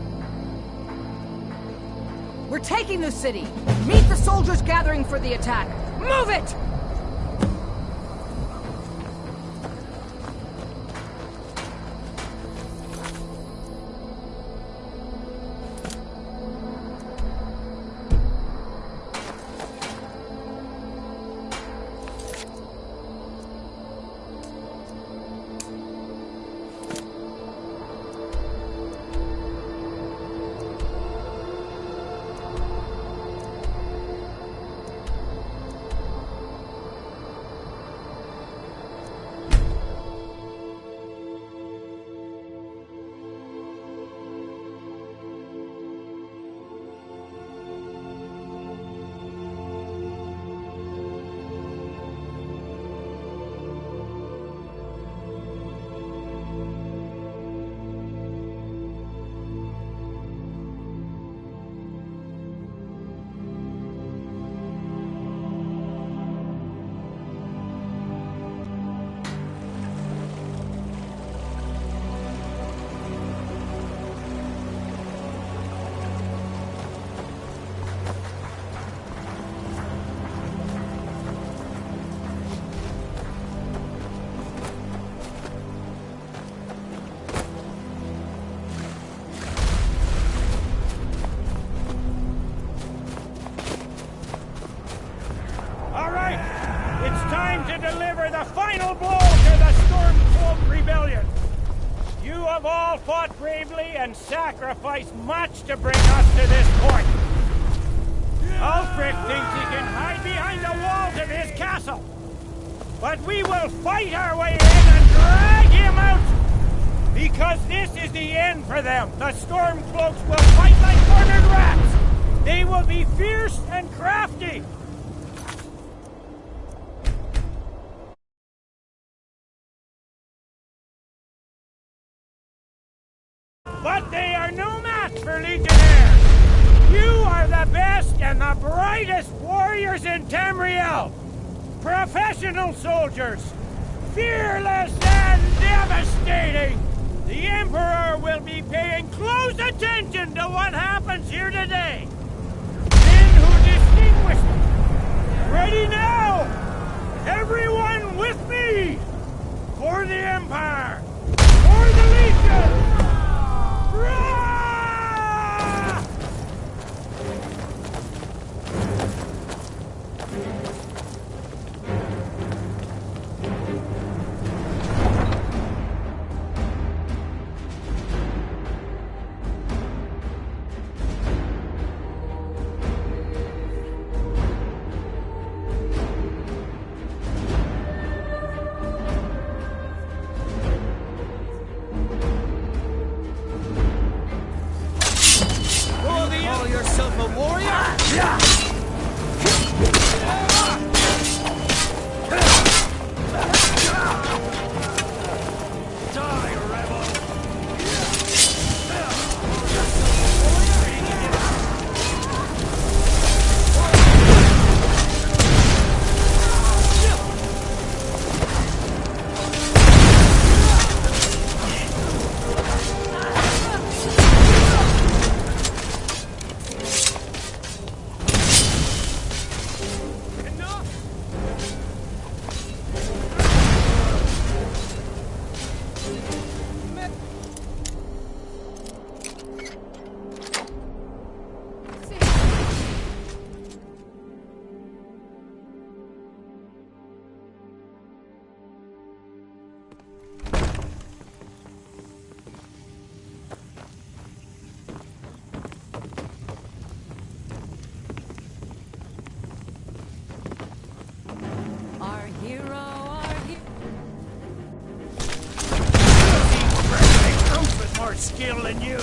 We're taking the city! Meet the soldiers gathering for the attack! Move it! Deliver the final blow to the Stormcloak Rebellion. You have all fought bravely and sacrificed much to bring us to this point. Ulfric thinks he can hide behind the walls of his castle. But we will fight our way in and drag him out. Because this is the end for them. The Stormcloaks will fight like cornered rats. They will be fierce and crafty. But they are no match for Legionnaires! You are the best and the brightest warriors in Tamriel! Professional soldiers! Fearless and devastating! The Emperor will be paying close attention to what happens here today! Men who distinguish them! Ready now! Everyone with me! For the Empire! For the Legion! in you!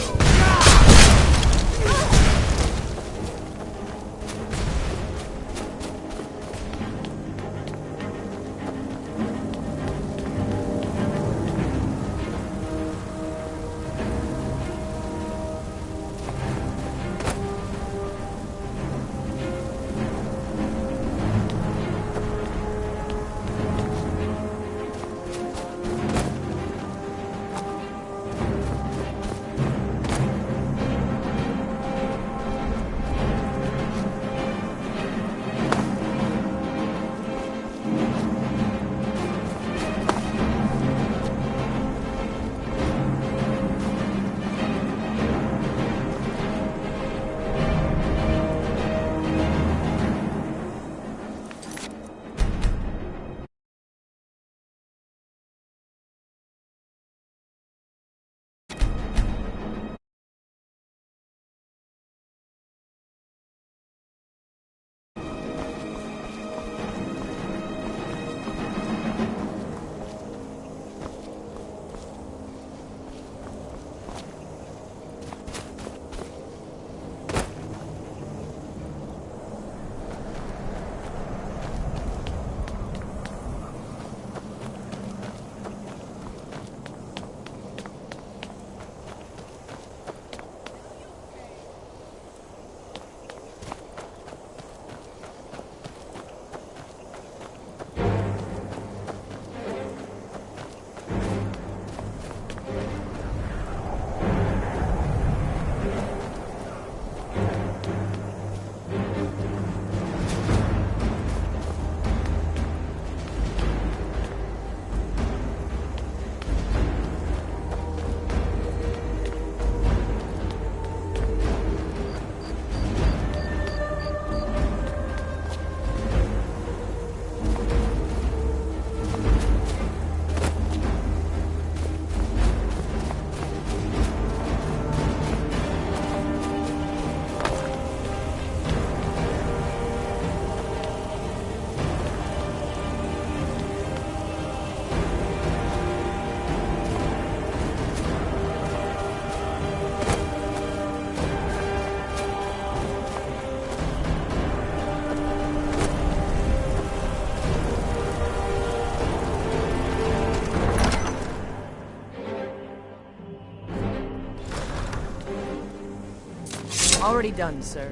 Already done, sir.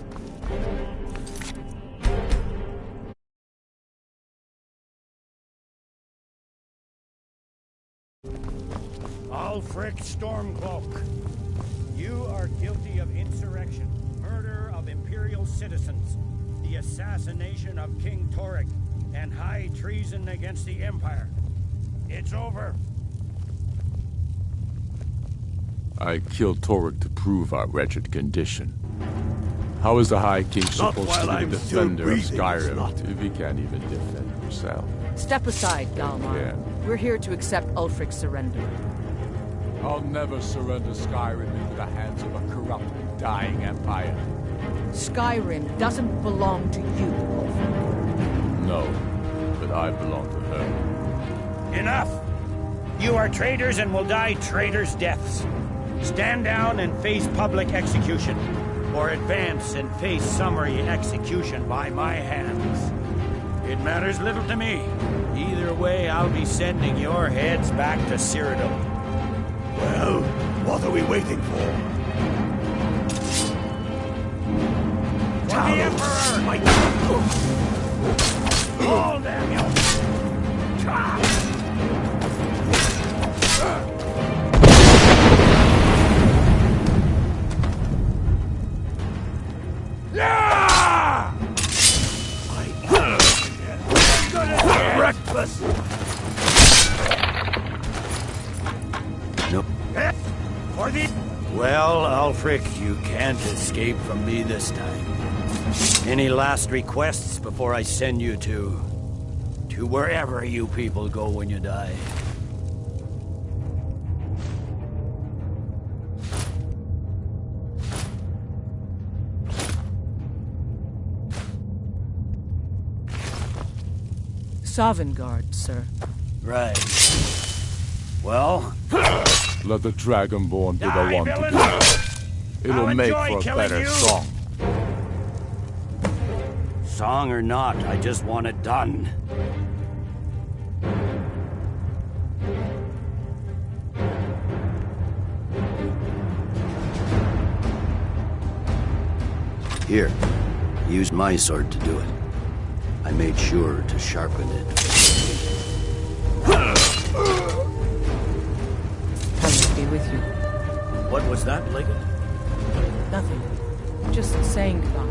Ulfric Stormcloak, you are guilty of insurrection, murder of Imperial citizens, the assassination of King Torek, and high treason against the Empire. It's over. I killed Torek to prove our wretched condition. How is the High King supposed to be the defender of Skyrim if he can't even defend himself? Step aside, Galmar. Yeah. We're here to accept Ulfric's surrender. I'll never surrender Skyrim into the hands of a corrupt and dying empire. Skyrim doesn't belong to you, Ulfric. No, but I belong to her. Enough! You are traitors and will die traitors' deaths. Stand down and face public execution, or advance and face summary execution by my hands. It matters little to me. Either way, I'll be sending your heads back to Cyrodiil. Well, what are we waiting for? For the Emperor! All damn you! Yeah! Reckless! Nope. For the... Well, Ulfric, you can't escape from me this time. Any last requests before I send you to wherever you people go when you die? Sovngarde, sir. Right. Well? Let the Dragonborn be the one to do it. It'll make for a better song. Song or not, I just want it done. Here, use my sword to do it. I made sure to sharpen it. I'll be with you. What was that, Legate? Nothing. Just saying goodbye.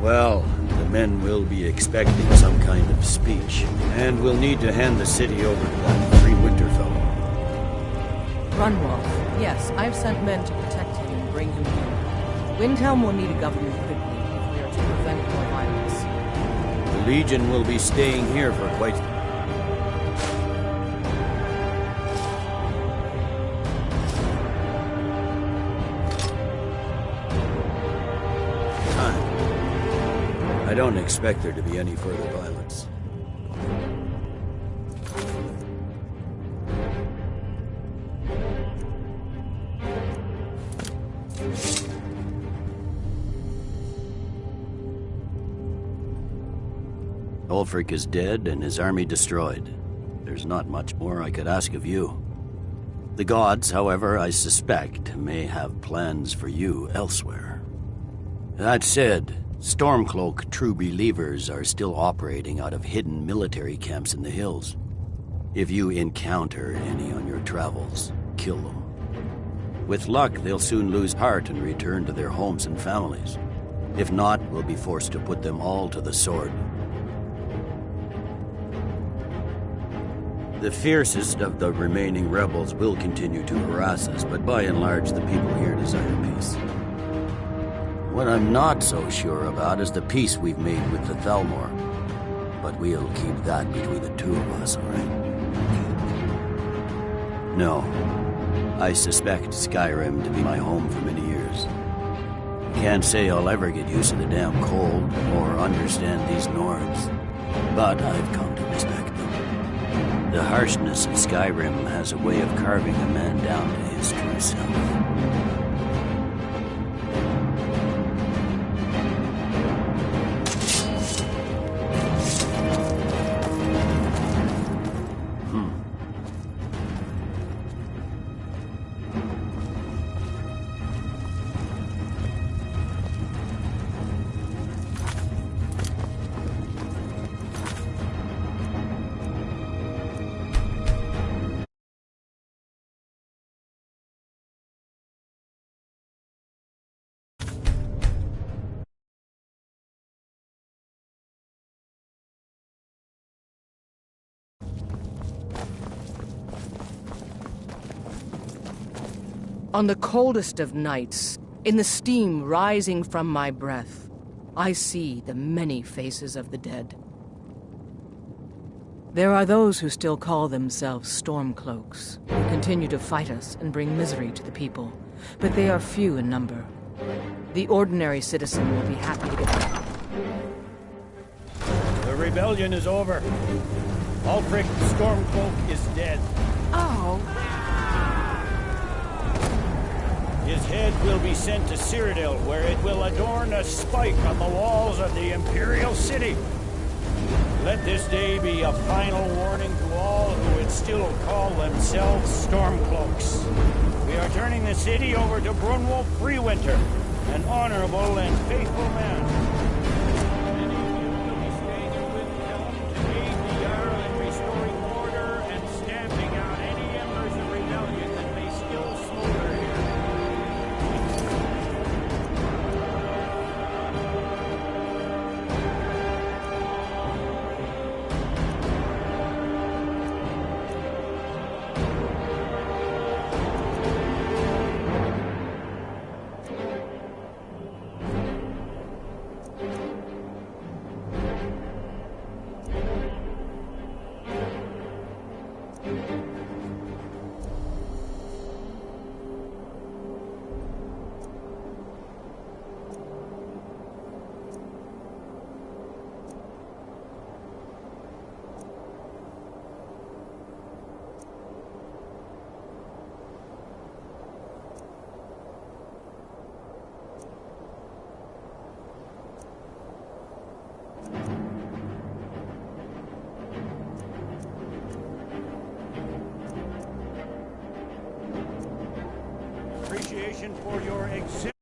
Well, the men will be expecting some kind of speech, and we'll need to hand the city over to that free winter fellow. Grunwald. Yes, I've sent men to protect him and bring him here. Windhelm will need a governor quickly if we are to prevent more violence. The Legion will be staying here for quite... time. I don't expect there to be any further violence. Ulfric is dead and his army destroyed. There's not much more I could ask of you. The gods, however, I suspect, may have plans for you elsewhere. That said, Stormcloak true believers are still operating out of hidden military camps in the hills. If you encounter any on your travels, kill them. With luck, they'll soon lose heart and return to their homes and families. If not, we'll be forced to put them all to the sword. The fiercest of the remaining rebels will continue to harass us, but by and large, the people here desire peace. What I'm not so sure about is the peace we've made with the Thalmor. But we'll keep that between the two of us, all right? No. I suspect Skyrim to be my home for many years. Can't say I'll ever get used to the damn cold or understand these Nords, but I've come to respect them. The harshness of Skyrim has a way of carving a man down to his true self. On the coldest of nights, in the steam rising from my breath, I see the many faces of the dead. There are those who still call themselves Stormcloaks, who continue to fight us and bring misery to the people, but they are few in number. The ordinary citizen will be happy to get back. The rebellion is over. Ulfric Stormcloak is dead. Oh. His head will be sent to Cyrodiil, where it will adorn a spike on the walls of the Imperial City. Let this day be a final warning to all who would still call themselves Stormcloaks. We are turning the city over to Brunwolf Freewinter, an honorable and faithful man. Many of you will be staying in Windhelm to aid the Jarl in restoring order and stamping out any embers of rebellion that may still smolder here. consideration for your exhibit.